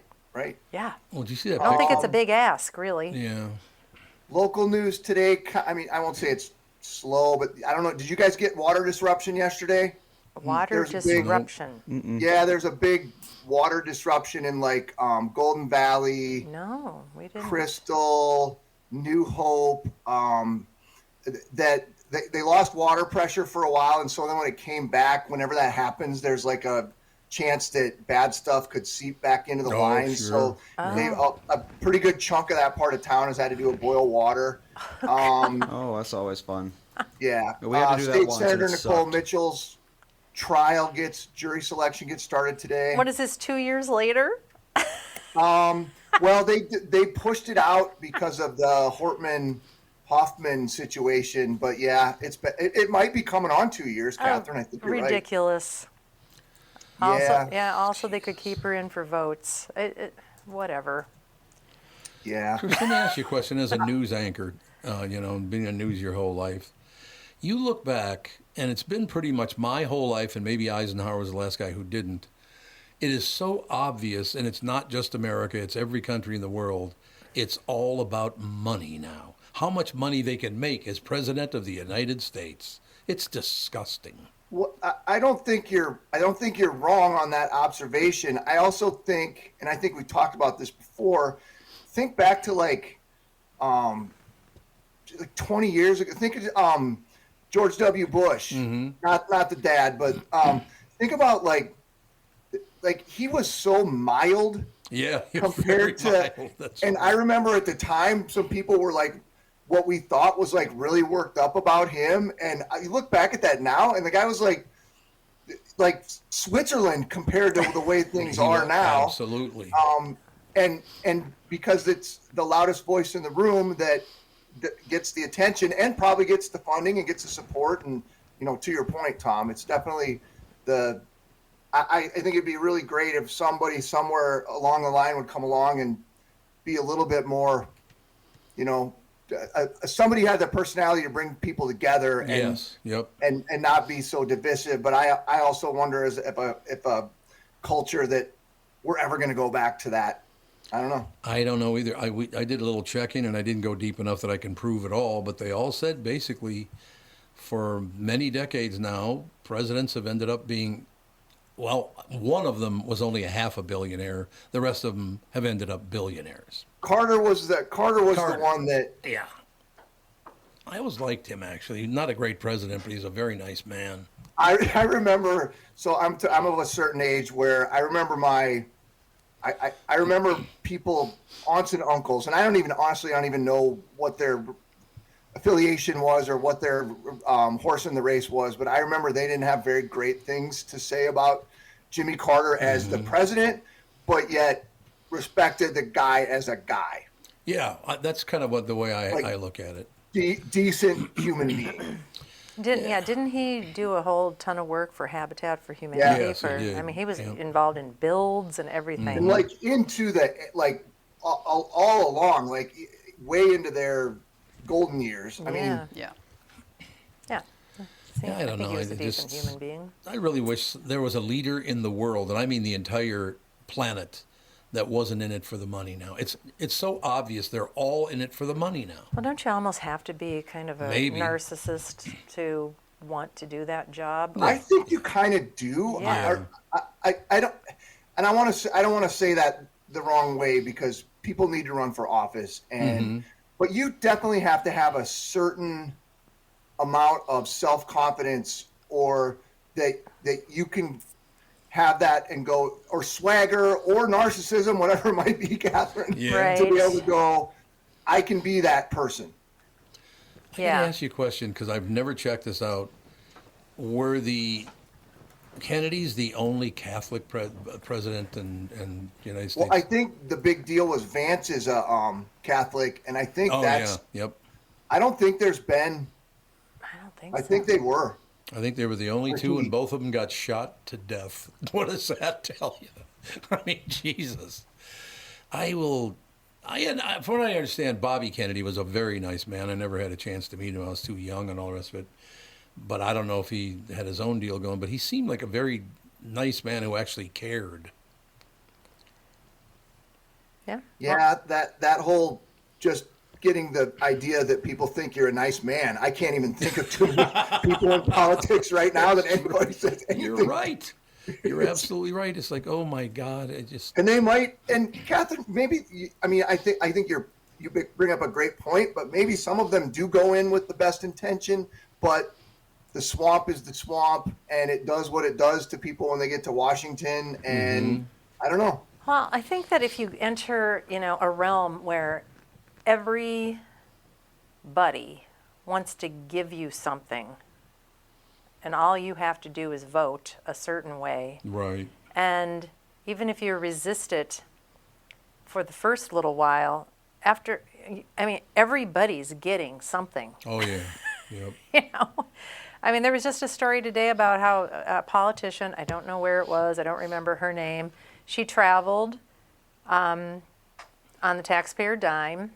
Yeah.
Well, did you see that?
I don't think
picture?
it's a big ask, really.
Yeah.
Local news today. I mean, I won't say it's slow, but I don't know. Did you guys get water disruption yesterday?
Water
There's a big-
disruption.
Yeah, there's a big water disruption in like Golden Valley,
No, we didn't.
Crystal, New Hope. That they lost water pressure for a while, and so then when it came back, whenever that happens, there's like a chance that bad stuff could seep back into the
Oh,
lines.
sure.
So they a pretty good chunk of that part of town has had to do with boil water.
Oh, that's always fun.
Yeah,
We had to do that
State
once,
Senator
and it
Nicole
sucked.
Mitchell's jury selection gets started today.
What is this, 2 years later?
Well, they pushed it out because of the Hoffman situation, but yeah, it might be coming on 2 years, Kathryn. I think you're right.
Ridiculous.
Yeah.
Also, yeah. Also, they could keep her in for votes. Whatever.
Yeah.
Chris, let me ask you a question. As a news anchor, being in news your whole life, you look back, and it's been pretty much my whole life, and maybe Eisenhower was the last guy who didn't. It is so obvious, and it's not just America, it's every country in the world. It's all about money now. How much money they can make as president of the United States. It's disgusting.
Well, I don't think you're wrong on that observation. I also think, and I think we talked about this before, think back to like 20 years ago. Think of George W. Bush, not the dad, but think about like he was so mild.
Yeah,
compared to, and I remember at the time some people were like, what we thought was like really worked up about him, and you look back at that now, and the guy was like Switzerland compared to the way things are now.
Absolutely.
And because it's the loudest voice in the room that gets the attention and probably gets the funding and gets the support, and to your point, Tom, it's definitely I think it'd be really great if somebody somewhere along the line would come along and be a little bit more, somebody had the personality to bring people together and
yes, yep,
and not be so divisive. But I also wonder if a culture that we're ever going to go back to that. I don't know.
I don't know either. I did a little checking, and I didn't go deep enough that I can prove it all. But they all said basically, for many decades now, presidents have ended up being. Well, one of them was only a half a billionaire. The rest of them have ended up billionaires.
Carter was the one that.
Yeah. I always liked him, actually. Not a great president, but he's a very nice man.
I remember. So I'm of a certain age where I remember I remember people, aunts and uncles, and I don't even know what their affiliation was or what their horse in the race was, but I remember they didn't have very great things to say about Jimmy Carter as the president, but yet respected the guy as a guy.
Yeah, that's kind of the way I look at it.
Decent human being.
Didn't he do a whole ton of work for Habitat for Humanity?
Yes, he did.
I mean, he was involved in builds and everything.
And into the all along, way into their golden years. I mean,
yeah.
I don't know.
He was a decent human being.
I really wish there was a leader in the world, and I mean the entire planet, that wasn't in it for the money now. It's so obvious they're all in it for the money now.
Well, don't you almost have to be kind of a narcissist to want to do that job?
I think you kind of do.
Yeah.
I don't, and I don't want to say that the wrong way, because people need to run for office, and but you definitely have to have a certain amount of self-confidence, or that you can have that and go, or swagger or narcissism, whatever it might be, Kathryn, to be able to go, I can be that person.
I can ask you a question, because I've never checked this out. Were the Kennedys the only Catholic president in the United States?
Well, I think the big deal was Vance is a Catholic, and I think I don't think there's been. I think they were.
I think they were the only two, and both of them got shot to death. What does that tell you? I mean, Jesus. From what I understand, Bobby Kennedy was a very nice man. I never had a chance to meet him. I was too young and all the rest of it. But I don't know if he had his own deal going. But he seemed like a very nice man who actually cared.
Yeah.
Yeah, that whole just getting the idea that people think you're a nice man. I can't even think of too many people in politics right now that anybody says anything.
You're right. You're absolutely right. It's like, oh my God,
And they might. And Kathryn, maybe. I mean, I think you bring up a great point, but maybe some of them do go in with the best intention, but the swamp is the swamp, and it does what it does to people when they get to Washington, and I don't know.
Well, I think that if you enter, a realm where everybody wants to give you something, and all you have to do is vote a certain way.
Right.
And even if you resist it, for the first little while, after, I mean, everybody's getting something.
Oh, yeah. Yep.
You know, I mean, there was just a story today about how a politician, I don't know where it was, I don't remember her name, she traveled on the taxpayer dime,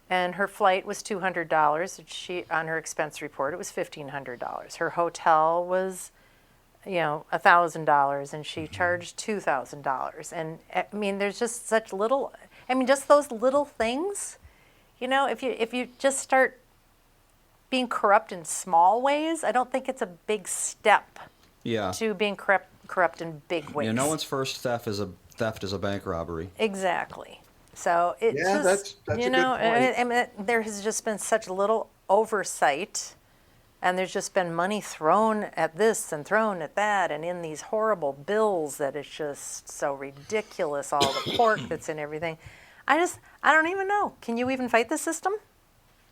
and her flight was $200. She, on her expense report, it was $1,500. Her hotel was, $1,000, and she charged $2,000. And I mean, there's just such little. I mean, just those little things. If you just start being corrupt in small ways, I don't think it's a big step
Yeah.
to being corrupt in big ways.
Yeah, no one's first theft is a bank robbery.
Exactly. So it's
Yeah,
just,
that's a good point.
I mean, there has just been such little oversight, and there's just been money thrown at this and thrown at that, and in these horrible bills that it's just so ridiculous, all the pork that's in everything. I don't even know. Can you even fight the system?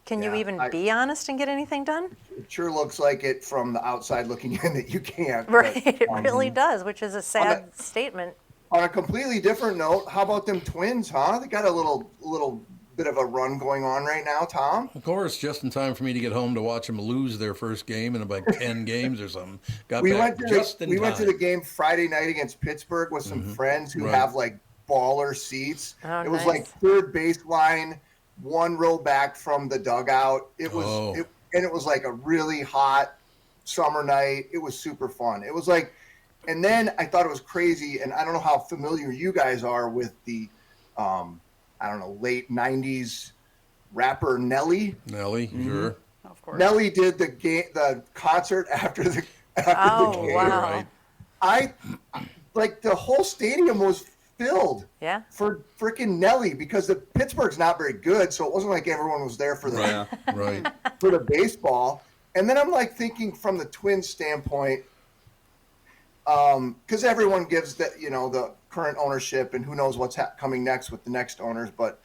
Can you
Yeah,
even be honest and get anything done?
It sure looks like it from the outside looking in that you can't.
Right,
but,
it really does, which is a sad statement.
On a completely different note, how about them Twins, huh? They got a little bit of a run going on right now, Tom.
Of course, just in time for me to get home to watch them lose their first game in about 10 games or something.
We
back
went
just in time.
to the game Friday night against Pittsburgh with some friends who
Right.
have like baller seats.
Oh,
it was
nice.
like third baseline, one row back from the dugout. It was
Oh.
and it was like a really hot summer night. It was super fun. It was like, and then I thought it was crazy, and I don't know how familiar you guys are with the late 90s rapper Nelly.
Nelly, sure.
Of course.
Nelly did the concert after the
Oh,
game.
wow.
Right.
Like the whole stadium was filled
Yeah.
for freaking Nelly because the Pittsburgh's not very good, so it wasn't like everyone was there for the
Yeah.
Right.
for the baseball. And then I'm like thinking from the Twins standpoint, because everyone gives the current ownership and who knows what's coming next with the next owners, but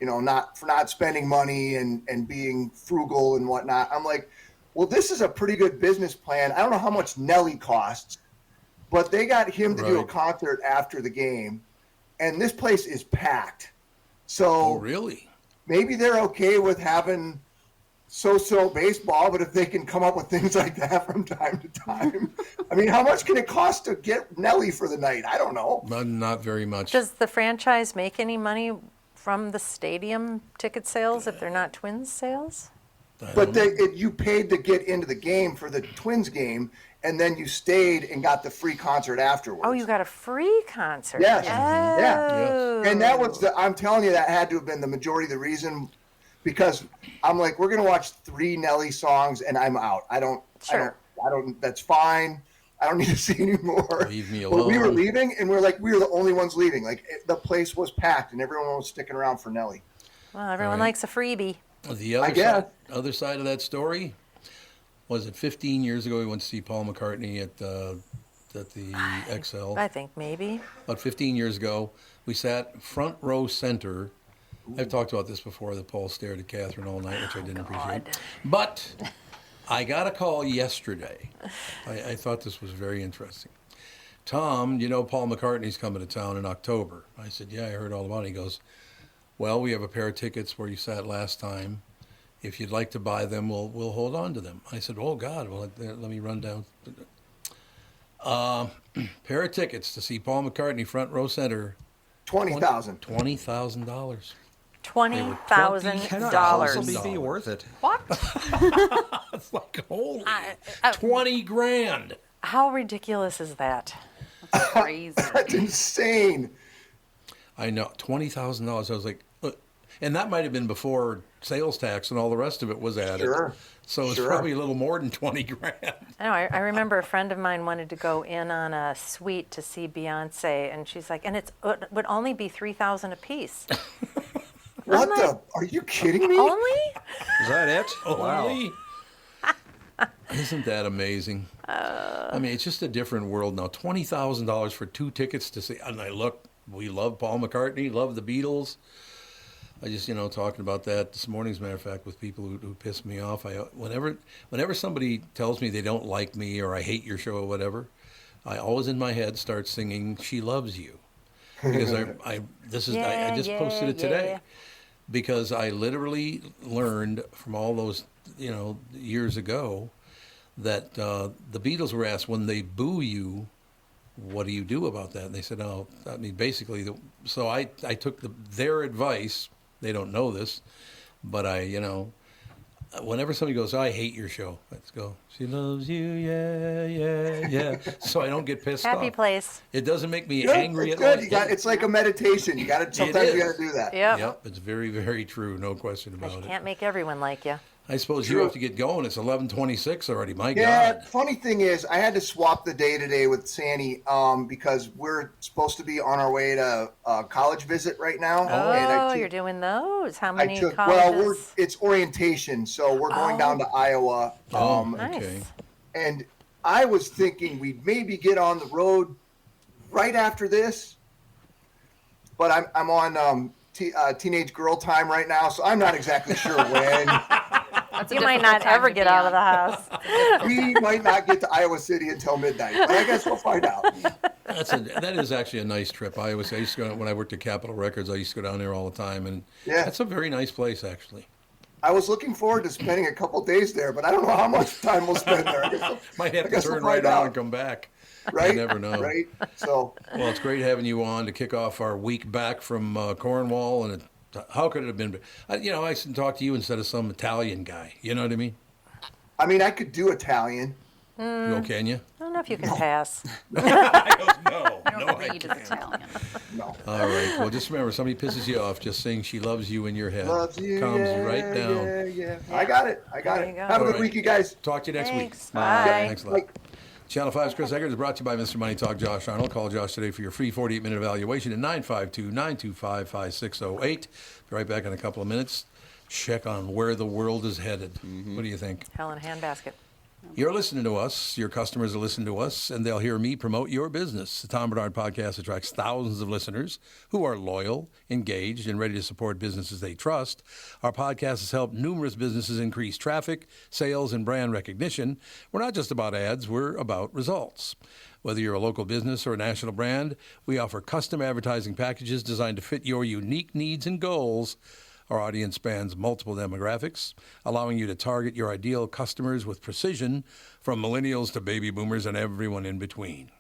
not spending money and being frugal and whatnot. I'm like, well, this is a pretty good business plan. I don't know how much Nelly costs, but they got him to do a
Right.
concert after the game, and this place is packed. So
Oh, really?
maybe they're okay with having so-so baseball, but if they can come up with things like that from time to time, I mean, how much can it cost to get Nelly for the night? I don't know.
Not very much.
Does the franchise make any money from the stadium ticket sales if they're not Twins sales?
I
But
don't know.
you paid to get into the game for the Twins game, and then you stayed and got the free concert afterwards.
Oh, you got a free concert.
Yes.
Oh.
Yeah. And that was I'm telling you, that had to have been the majority of the reason, because I'm like, we're going to watch 3 Nelly songs and I'm out. I don't, that's fine. I don't need to see any more.
Leave me
But we were
alone.
leaving and we were the only ones leaving. Like the place was packed and everyone was sticking around for Nelly.
Well, everyone
Right.
likes a freebie.
The
I guess.
other side of that story was it 15 years ago we went to see Paul McCartney at the XL.
I think maybe.
About 15 years ago, we sat front row center. I've talked about this before, that Paul stared at Kathryn all night, which I didn't appreciate.
God.
But I got a call yesterday. I thought this was very interesting. Tom, Paul McCartney's coming to town in October. I said, yeah, I heard all about it. He goes, well, we have a pair of tickets where you sat last time. If you'd like to buy them, we'll hold on to them. I said, oh, God, well, let me run down. Pair of tickets to see Paul McCartney front row center.
20,000.
$20,000.
$20,000.
Cannot also be
$20,000.
worth it.
What?
It's like, holy,
I-
20 grand.
How ridiculous is that?
Crazy.
That's insane.
I know, $20,000. I was like, and that might have been before sales tax and all the rest of it was added.
Sure.
So it's
Sure.
probably a little more than 20 grand.
I remember a friend of mine wanted to go in on a suite to see Beyonce, and she's like, and it would only be $3,000 a piece.
What
like-
the? Are you kidding me?
Only?
Is that it? Wow.
Only? Isn't that amazing? I mean, it's just a different world now. $20,000 for 2 tickets to see. And we love Paul McCartney, love the Beatles. I just, talking about that this morning, as a matter of fact, with people who piss me off. Whenever somebody tells me they don't like me or I hate your show or whatever, I always in my head start singing "She Loves You." because I just posted it today.
Yeah.
Because I literally learned from all those, years ago that the Beatles were asked when they boo you, what do you do about that? And they said, oh, I mean, basically, so I took their advice. They don't know this, but whenever somebody goes, oh, I hate your show, let's go, she loves you, yeah. So I don't get pissed off.
Happy place.
It doesn't make me
Good,
angry
it's
at all.
good. It's like a meditation. Sometimes you got to do that.
Yep.
It's very, very true. No question
But
about
you
it.
can't make everyone like you.
I suppose you have to get going. It's 11:26 already. My
Yeah,
God.
funny thing is, I had to swap the day today with Sandy because we're supposed to be on our way to a college visit right now.
Oh, you're doing those. How many colleges?
Well, it's orientation, so we're going down to Iowa.
Nice.
Okay.
And I was thinking we'd maybe get on the road right after this, but I'm on teenage girl time right now, so I'm not exactly sure when.
You might not ever get out of the house.
We might not get to Iowa City until midnight, but I guess we'll find out.
That is actually a nice trip. I used to go, when I worked at Capitol Records, I used to go down there all the time, and that's a very nice place, actually.
I was looking forward to spending a couple days there, but I don't know how much time we'll spend there.
Might have to turn right on and come back.
Right?
You never know.
Right? So.
Well, it's great having you on to kick off our week back from Cornwall, and how could it have been? I should talk to you instead of some Italian guy. You know what I mean?
I mean, I could do Italian.
Can you?
I don't know if you can pass.
I don't know.
I don't read as Italian.
No.
All right. Well, just remember, somebody pisses you off, just saying she loves you in your head.
Loves you,
comes right down.
Yeah. I got it.
There you go.
Have a
All
good
right.
week, you guys.
Talk to you next
Thanks.
week.
Bye.
Thanks a lot. Channel 5's Chris Egert is brought to you by Mr. Money Talk, Josh Arnold. Call Josh today for your free 48-minute evaluation at 952-925-5608. Be right back in a couple of minutes. Check on where the world is headed. What do you think?
Hell in a handbasket.
You're listening to us. Your customers are listening to us, and they'll hear me promote your business. The Tom Bernard Podcast attracts thousands of listeners who are loyal, engaged, and ready to support businesses they trust. Our podcast has helped numerous businesses increase traffic, sales, and brand recognition. We're not just about ads, we're about results. Whether you're a local business or a national brand, we offer custom advertising packages designed to fit your unique needs and goals. Our audience spans multiple demographics, allowing you to target your ideal customers with precision, from millennials to baby boomers and everyone in between.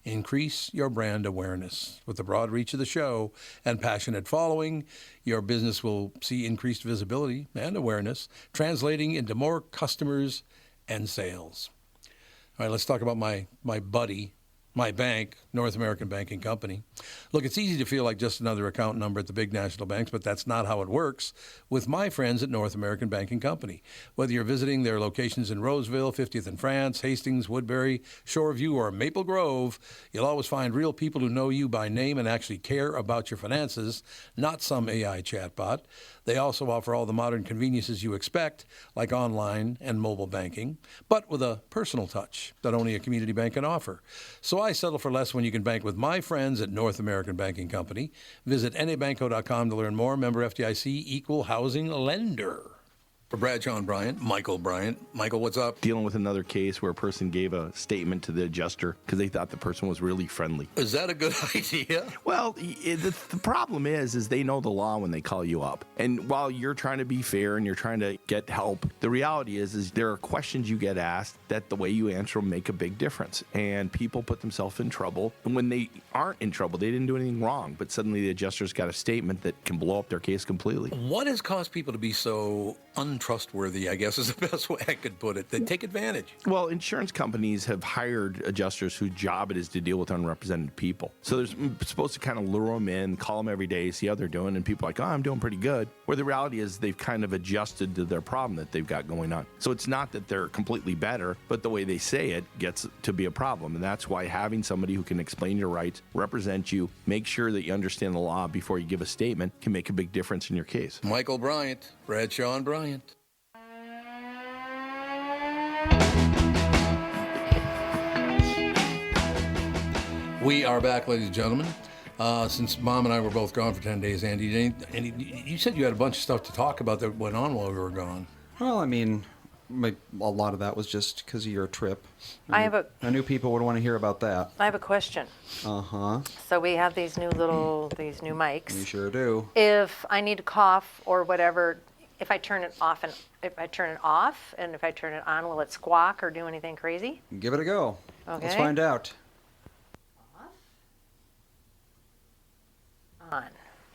Increase your brand awareness. With the broad reach of the show and passionate following, your business will see increased visibility and awareness, translating into more customers and sales. All right, let's talk about my buddy, my bank, North American Banking Company. Look, it's easy to feel like just another account number at the big national banks, but that's not how it works with my friends at North American Banking Company. Whether you're visiting their locations in Roseville, 50th and France, Hastings, Woodbury, Shoreview, or Maple Grove, you'll always find real people who know you by name and actually care about your finances, not some AI chatbot. They also offer all the modern conveniences you expect, like online and mobile banking, but with a personal touch that only a community bank can offer. So I settle for less when you can bank with my friends at North American Banking Company. Visit nabanco.com to learn more. Member FDIC, equal housing lender. For Bradshaw and Bryant, Michael Bryant. Michael, what's up?
Dealing with another case where a person gave a statement to the adjuster because they thought the person was really friendly.
Is that a good idea?
Well, the problem is they know the law when they call you up. And while you're trying to be fair and you're trying to get help, the reality is there are questions you get asked that the way you answer them make a big difference. And people put themselves in trouble. And when they aren't in trouble, they didn't do anything wrong, but suddenly the adjuster's got a statement that can blow up their case completely.
What has caused people to be so untrustworthy, I guess is the best way I could put it? They take advantage.
Well, insurance companies have hired adjusters whose job it is to deal with unrepresented people. So they're supposed to kind of lure them in, call them every day, see how they're doing, and people are like, oh, I'm doing pretty good. Where the reality is they've kind of adjusted to their problem that they've got going on. So it's not that they're completely better, but the way they say it gets to be a problem. And that's why having somebody who can explain your rights, represent you, make sure that you understand the law before you give a statement can make a big difference in your case.
Michael Bryant, Bradshaw and Bryant. We are back, ladies and gentlemen. Since Mom and I were both gone for 10 days, Andy, you said you had a bunch of stuff to talk about that went on while we were gone.
Well, I mean, a lot of that was just because of your trip.
I
knew people would want to hear about that.
have a question.
Uh-huh.
So we have these new mics.
We sure do.
If I need to cough or whatever, if I turn it off and if I turn it on, will it squawk or do anything crazy?
Give it a go. Let's
Okay.
find out.
On.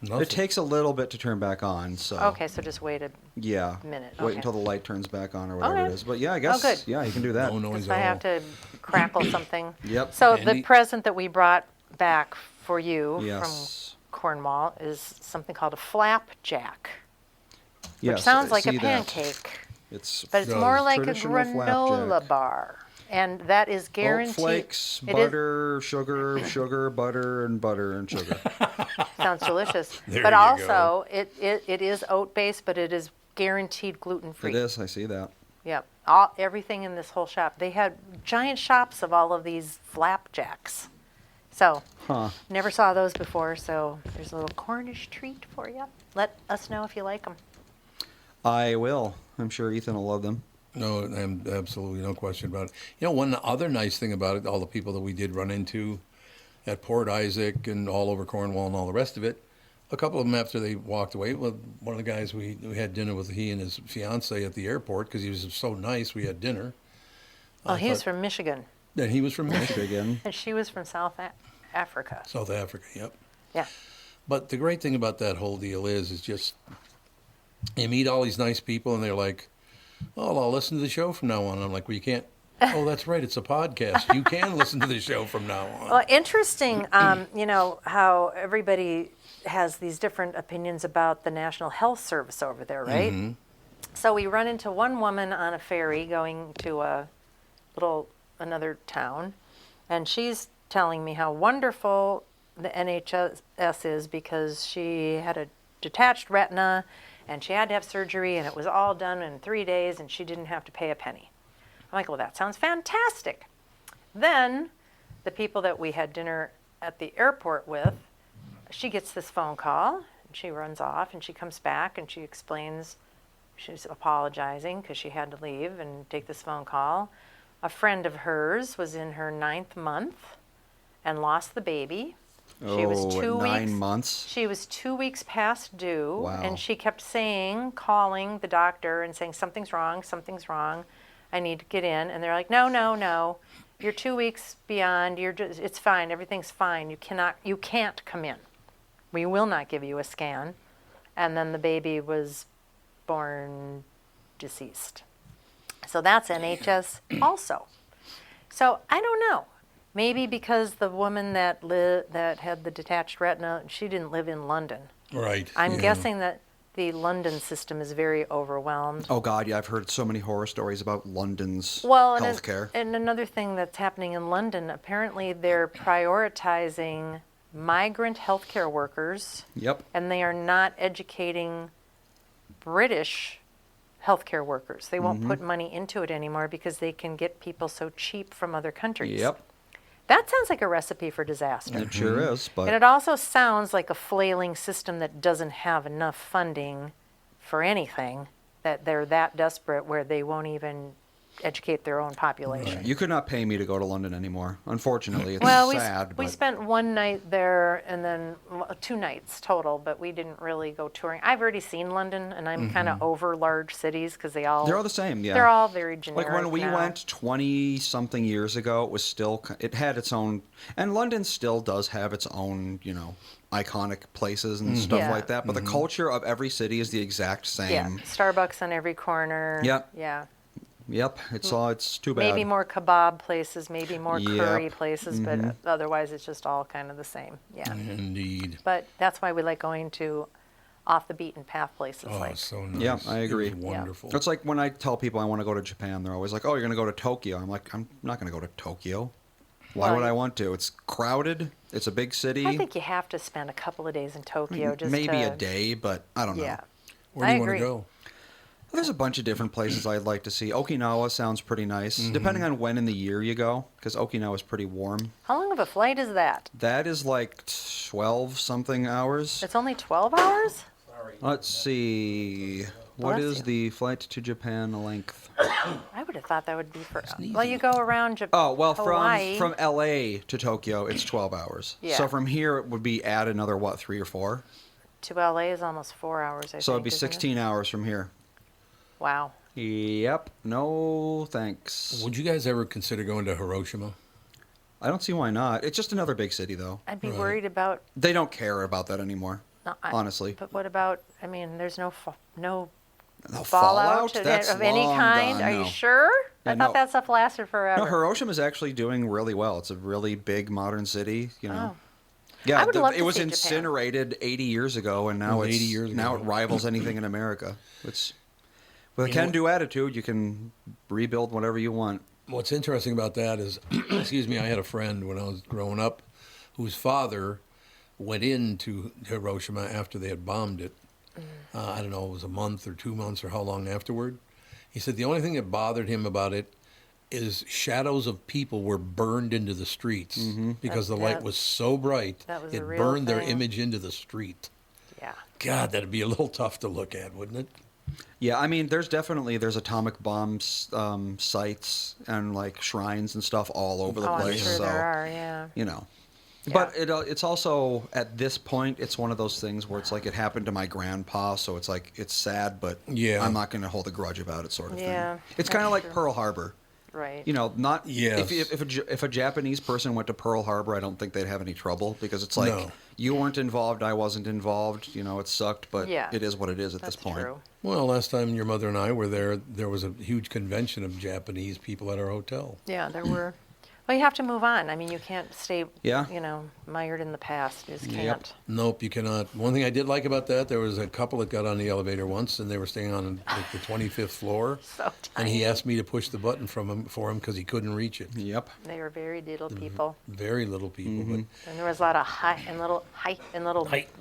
Nothing.
It takes a little bit to turn back on, so.
Okay, so just wait a
Yeah.
minute.
Wait
Okay.
until the light turns back on or whatever
Okay.
it is. But yeah, I guess.
good.
Yeah, you can do that.
No noise
If I
at
have
all.
to crackle something.
Yep.
So
And
the present that we brought back for you
Yes.
from Cornwall is something called a flapjack, which
Yes,
sounds
I
like a
see that.
pancake,
It's
but it's
does.
more like a
Traditional
granola
flapjack.
bar, and that is
oat
guaranteed.
flakes,
It is-
butter, sugar, butter, and sugar.
sounds delicious,
There
but
you
also it is oat based, but it is guaranteed gluten free.
It is. I see that.
Yep. Everything in this whole shop. They had giant shops of all of these flapjacks. So,
Huh.
never saw those before, so there's a little Cornish treat for you. Let us know if you like them.
I will. I'm sure Ethan will love them.
No, absolutely no question about it. You know, one other nice thing about it, all the people that we did run into at Port Isaac and all over Cornwall and all the rest of it, a couple of them after they walked away, well, one of the guys we had dinner with, he and his fiance at the airport because he was so nice, we had dinner.
Oh,
I
he was
thought-
from Michigan,
And he was from Michigan,
Again.
and she was from South Africa.
South Africa, yep.
Yeah.
But the great thing about that whole deal is just you meet all these nice people and they're like, oh, I'll listen to the show from now on. And I'm like, well, you can't. Oh, that's right. It's a podcast. You can listen to the show from now on.
Well, interesting, you know, how everybody has these different opinions about the National Health Service over there, right? So we run into one woman on a ferry going to another town, and she's telling me how wonderful the NHS is because she had a detached retina and she had to have surgery and it was all done in 3 days and she didn't have to pay a penny. I'm like, well, that sounds fantastic. Then the people that we had dinner at the airport with, she gets this phone call and she runs off and she comes back and she explains she's apologizing because she had to leave and take this phone call. A friend of hers was in her 9th month and lost the baby. She was
at
2 weeks.
9 months.
She was 2 weeks past due,
Wow.
and she kept calling the doctor and saying, something's wrong, I need to get in. And they're like, no, you're 2 weeks beyond, it's fine, everything's fine, you can't come in. We will not give you a scan. And then the baby was born deceased. So that's NHS also. So I don't know. Maybe because the woman that had the detached retina, she didn't live in London.
Right.
I'm
yeah.
guessing that the London system is very overwhelmed.
Oh God, yeah, I've heard so many horror stories about London's
Well,
healthcare.
and another thing that's happening in London, apparently they're prioritizing migrant healthcare workers,
Yep.
and they are not educating British healthcare workers. They won't put money into it anymore because they can get people so cheap from other countries.
Yep.
That sounds like a recipe for disaster.
It sure is, but
And it also sounds like a flailing system that doesn't have enough funding for anything, that they're that desperate where they won't even educate their own population.
you could not pay me to go to London anymore. Unfortunately, it's
Well,
sad.
we
but
spent one night there and then 2 nights total, but we didn't really go touring. I've already seen London, and I'm kind of over large cities because
they're all the same. Yeah.
they're all very generic.
Like when we
now.
went 20-something years ago, it had its own, and London still does have its own, iconic places and stuff
Yeah.
like that. But the culture of every city is the exact same.
Yeah, Starbucks on every corner.
Yep.
Yeah.
Yep. It's too bad.
Maybe more kebab places, maybe more curry
Yep.
places, but otherwise it's just all kind of the same. Yeah.
Indeed.
But that's why we like going to off the beaten path places
Oh,
like
so nice.
Yeah, I
It
agree.
was wonderful.
It's like when I tell people I want to go to Japan, they're always like, "Oh, you're going to go to Tokyo." I'm like, "I'm not going to go to Tokyo. Why
Well,
would I want to? It's crowded. It's a big city.
I think you have to spend a couple of days in Tokyo just
Maybe
to,
a day, but I don't know.
Yeah.
Where do
I
you want
agree.
to go?
There's a bunch of different places I'd like to see. Okinawa sounds pretty nice, depending on when in the year you go, because Okinawa is pretty warm.
How long of a flight is that?
That is like 12-something hours.
It's only 12 hours?
Let's see. What
Bless
is
you.
the flight to Japan length?
I would have thought that would be for. Well, you go around Japan.
Oh, well,
Hawaii.
from LA to Tokyo, it's 12 hours.
Yeah.
So from here, it would be add another, what, 3 or 4?
to LA is almost 4 hours. I think.
So it'd be
isn't it?
16 hours from here.
Wow.
Yep. No thanks.
Would you guys ever consider going to Hiroshima?
I don't see why not. It's just another big city, though.
I'd be
Right.
worried about.
They don't care about that anymore,
No,
honestly.
But what about? I mean, there's no
No
fallout
That's
of any
long
kind.
gone,
Are
no.
you sure?
Yeah,
I thought
no.
that stuff lasted forever.
No, Hiroshima is actually doing really well. It's a really big modern city, you know.
Oh.
Yeah,
I would love
it
to
was
see Japan.
incinerated 80 years ago, and now
It was
it's
80 years
now
ago.
it rivals anything in America. It's with a
You know-
can-do attitude, you can rebuild whatever you want.
What's interesting about that is, excuse me, I had a friend when I was growing up whose father went into Hiroshima after they had bombed it. I don't know, it was a month or 2 months or how long afterward. He said the only thing that bothered him about it is shadows of people were burned into the streets because the light
That-
was so bright,
that was a
it
real
burned their
thing.
image into the street.
Yeah.
God, that'd be a little tough to look at, wouldn't it?
Yeah, I mean, there's atomic bomb sites and like shrines and stuff all over the
Oh, I'm
place.
sure
so
there are. Yeah.
you know.
Yeah.
But it's also, at this point, it's one of those things where it's like it happened to my grandpa, so it's like, it's sad, but
Yeah.
I'm not going to hold a grudge about it, sort of
Yeah,
thing. It's kind of
that's
like
true.
Pearl Harbor.
Right.
You know, not
Yes.
if a Japanese person went to Pearl Harbor, I don't think they'd have any trouble because it's like
No.
you weren't involved, I wasn't involved. You know, it sucked, but
Yeah.
it is what it is at
That's
this point.
true.
Well, last time your mother and I were there was a huge convention of Japanese people at our hotel.
Yeah, there were. Well, you have to move on. I mean, you can't stay,
Yeah.
mired in the past. You just can't.
Yep.
Nope, you cannot. One thing I did like about that, there was a couple that got on the elevator once, and they were staying on like the 25th floor,
So
and
tiny.
he asked me to push the button for him because he couldn't reach it.
Yep.
They were very little people,
Very little people,
and there was a lot of height and little
Height.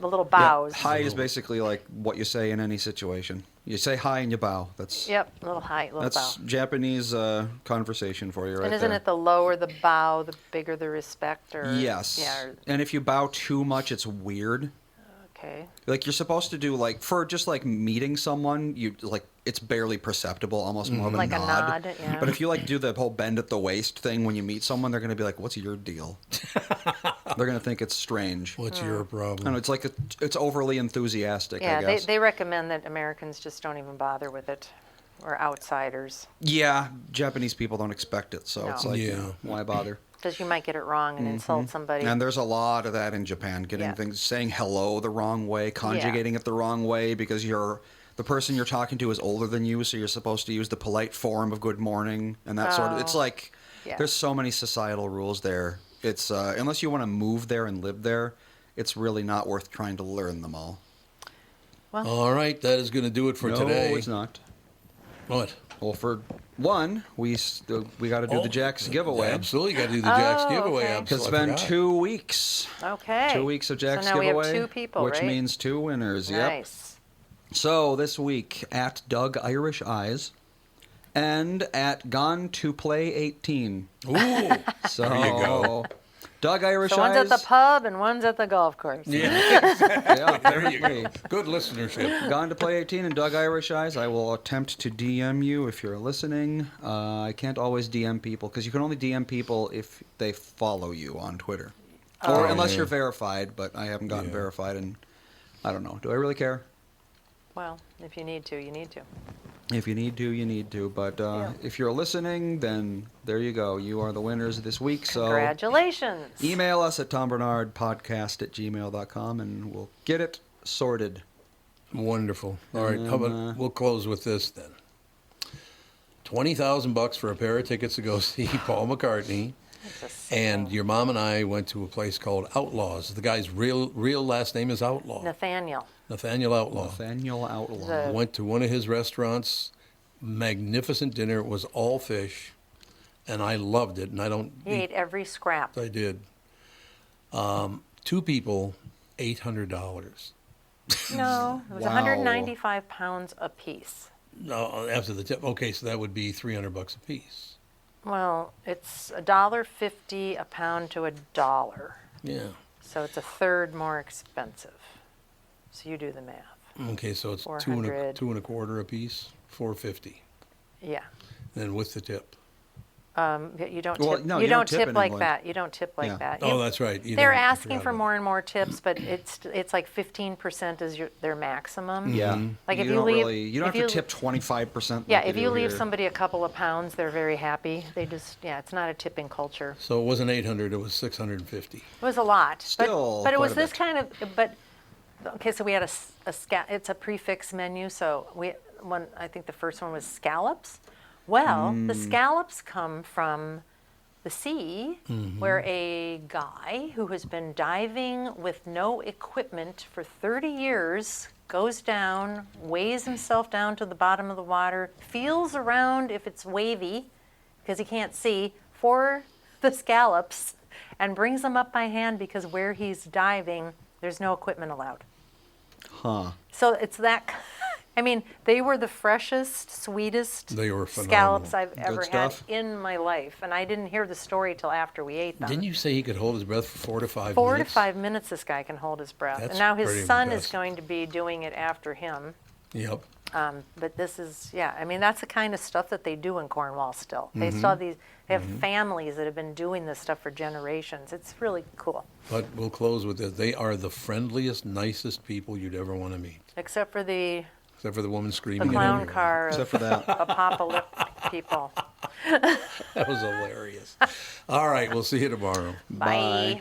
the little bows.
Hi is basically like what you say in any situation. You say hi and you bow. That's
Yep, little height, little
that's
bow.
Japanese conversation for you right
And isn't
there.
it the lower the bow, the bigger the respect? Or
Yes.
Yeah.
And if you bow too much, it's weird.
Okay.
Like you're supposed to do like for just like meeting someone, you like it's barely perceptible, almost more of a
Like a
nod.
nod, yeah.
But if you like do the whole bend at the waist thing when you meet someone, they're gonna be like, "What's your deal?" They're gonna think it's strange.
What's your
I
problem?
know, it's like it's overly enthusiastic.
Yeah,
I guess.
they recommend that Americans just don't even bother with it, or outsiders,
Yeah, Japanese people don't expect it, so it's
No.
like,
Yeah.
why bother?
because you might get it wrong and insult somebody.
And there's a lot of that in Japan, getting
Yeah.
things, saying hello the wrong way, conjugating it the wrong way because the person you're talking to is older than you, so you're supposed to use the polite form of good morning and that sort of. It's
Oh,
like
yeah.
there's so many societal rules there. It's unless you want to move there and live there, it's really not worth trying to learn them all.
All right, that is going to do it for
no,
today.
it's not.
What?
Well, for one, we got to do
Oh,
the Jack's giveaway.
Absolutely, got to do the Jack's
Oh,
giveaway.
okay.
It's
Absolutely, I
been
forgot.
2 weeks.
Okay.
2 weeks of Jack's
so now
giveaway.
we have 2 people,
which
right?
means 2 winners. Yep.
Nice.
So this week at Doug Irish Eyes and at Gone to Play 18.
Ooh,
So
There you go.
Doug Irish
So
Eyes.
one's at the pub and one's at the golf course.
yeah,
Yeah,
there you
hey,
go. Good listenership.
Gone to Play 18 and Doug Irish Eyes. I will attempt to DM you if you're listening. I can't always DM people because you can only DM people if they follow you on Twitter. Or unless
yeah.
you're verified, but I haven't gotten
Yeah.
verified and I don't know. Do I really care?
Well, if you need to, you need to.
If you need to, you need to. But
Yeah.
if you're listening, then there you go. You are the winners this week. So
Congratulations.
email us at tombernardpodcast@gmail.com and we'll get it sorted.
Wonderful. All right, how about we'll close with this then. $20,000 for a pair of tickets to go see Paul McCartney.
That's a
And
single.
your mom and I went to a place called Outlaws. The guy's real last name is Outlaw.
Nathaniel.
Nathaniel Outlaw.
Nathaniel Outlaw.
The-
Went to one of his restaurants. Magnificent dinner. It was all fish, and I loved it. And I don't.
He ate every scrap.
I did. 2 people, $800.
No, it was
Wow.
195 pounds a piece.
No, after the tip. Okay, so that would be $300 a piece.
Well, it's $1.50 a pound to $1.
Yeah.
So it's a third more expensive. So you do the math.
Okay, so it's
400.
2.25 a piece, 450.
Yeah.
Then with the tip.
You don't
Well,
tip.
no,
you don't tip
in
like
England.
that. You don't tip like
Yeah.
that.
Oh,
You-
that's right. You
They're
don't- I
asking
forgot
for
about
more and more tips, but it's like 15% is their maximum.
Yeah.
Like if you
don't
leave-
really, you don't
if
have
you-
to tip 25%.
Yeah,
like
if
they
you
do
leave
here.
somebody a couple of pounds, they're very happy. They just, yeah, it's not a tipping culture.
So it wasn't 800, it was 650.
It was a lot.
Still
but it
quite
was
a
this
bit.
kind of, but, okay, so we had it's a prefix menu, so I think the first one was scallops. Well, the scallops come from the sea, where a guy who has been diving with no equipment for 30 years goes down, weighs himself down to the bottom of the water, feels around if it's wavy, because he can't see, for the scallops, and brings them up by hand because where he's diving, there's no equipment allowed.
Huh.
So it's that. I mean, they were the freshest, sweetest
They were
scallops
phenomenal.
I've ever had
stuff.
in my life, and I didn't hear the story till after we ate them.
Didn't you say he could hold his breath for 4 to 5
4 to
minutes?
5 minutes, this guy can hold his breath,
That's
and now his
pretty
son is
impressive.
going to be doing it after him.
Yep.
But this is, yeah, I mean, that's the kind of stuff that they do in Cornwall still. They
Mm-hmm.
still have they have families that have been doing this stuff for generations. It's really cool,
But we'll close with this. They are the friendliest, nicest people you'd ever want to meet.
except for the
Except for the woman screaming at
clown
everyone.
car
Except
of
for that.
apocalyptic people.
That was hilarious. All right, we'll see you tomorrow.
Bye.
Bye.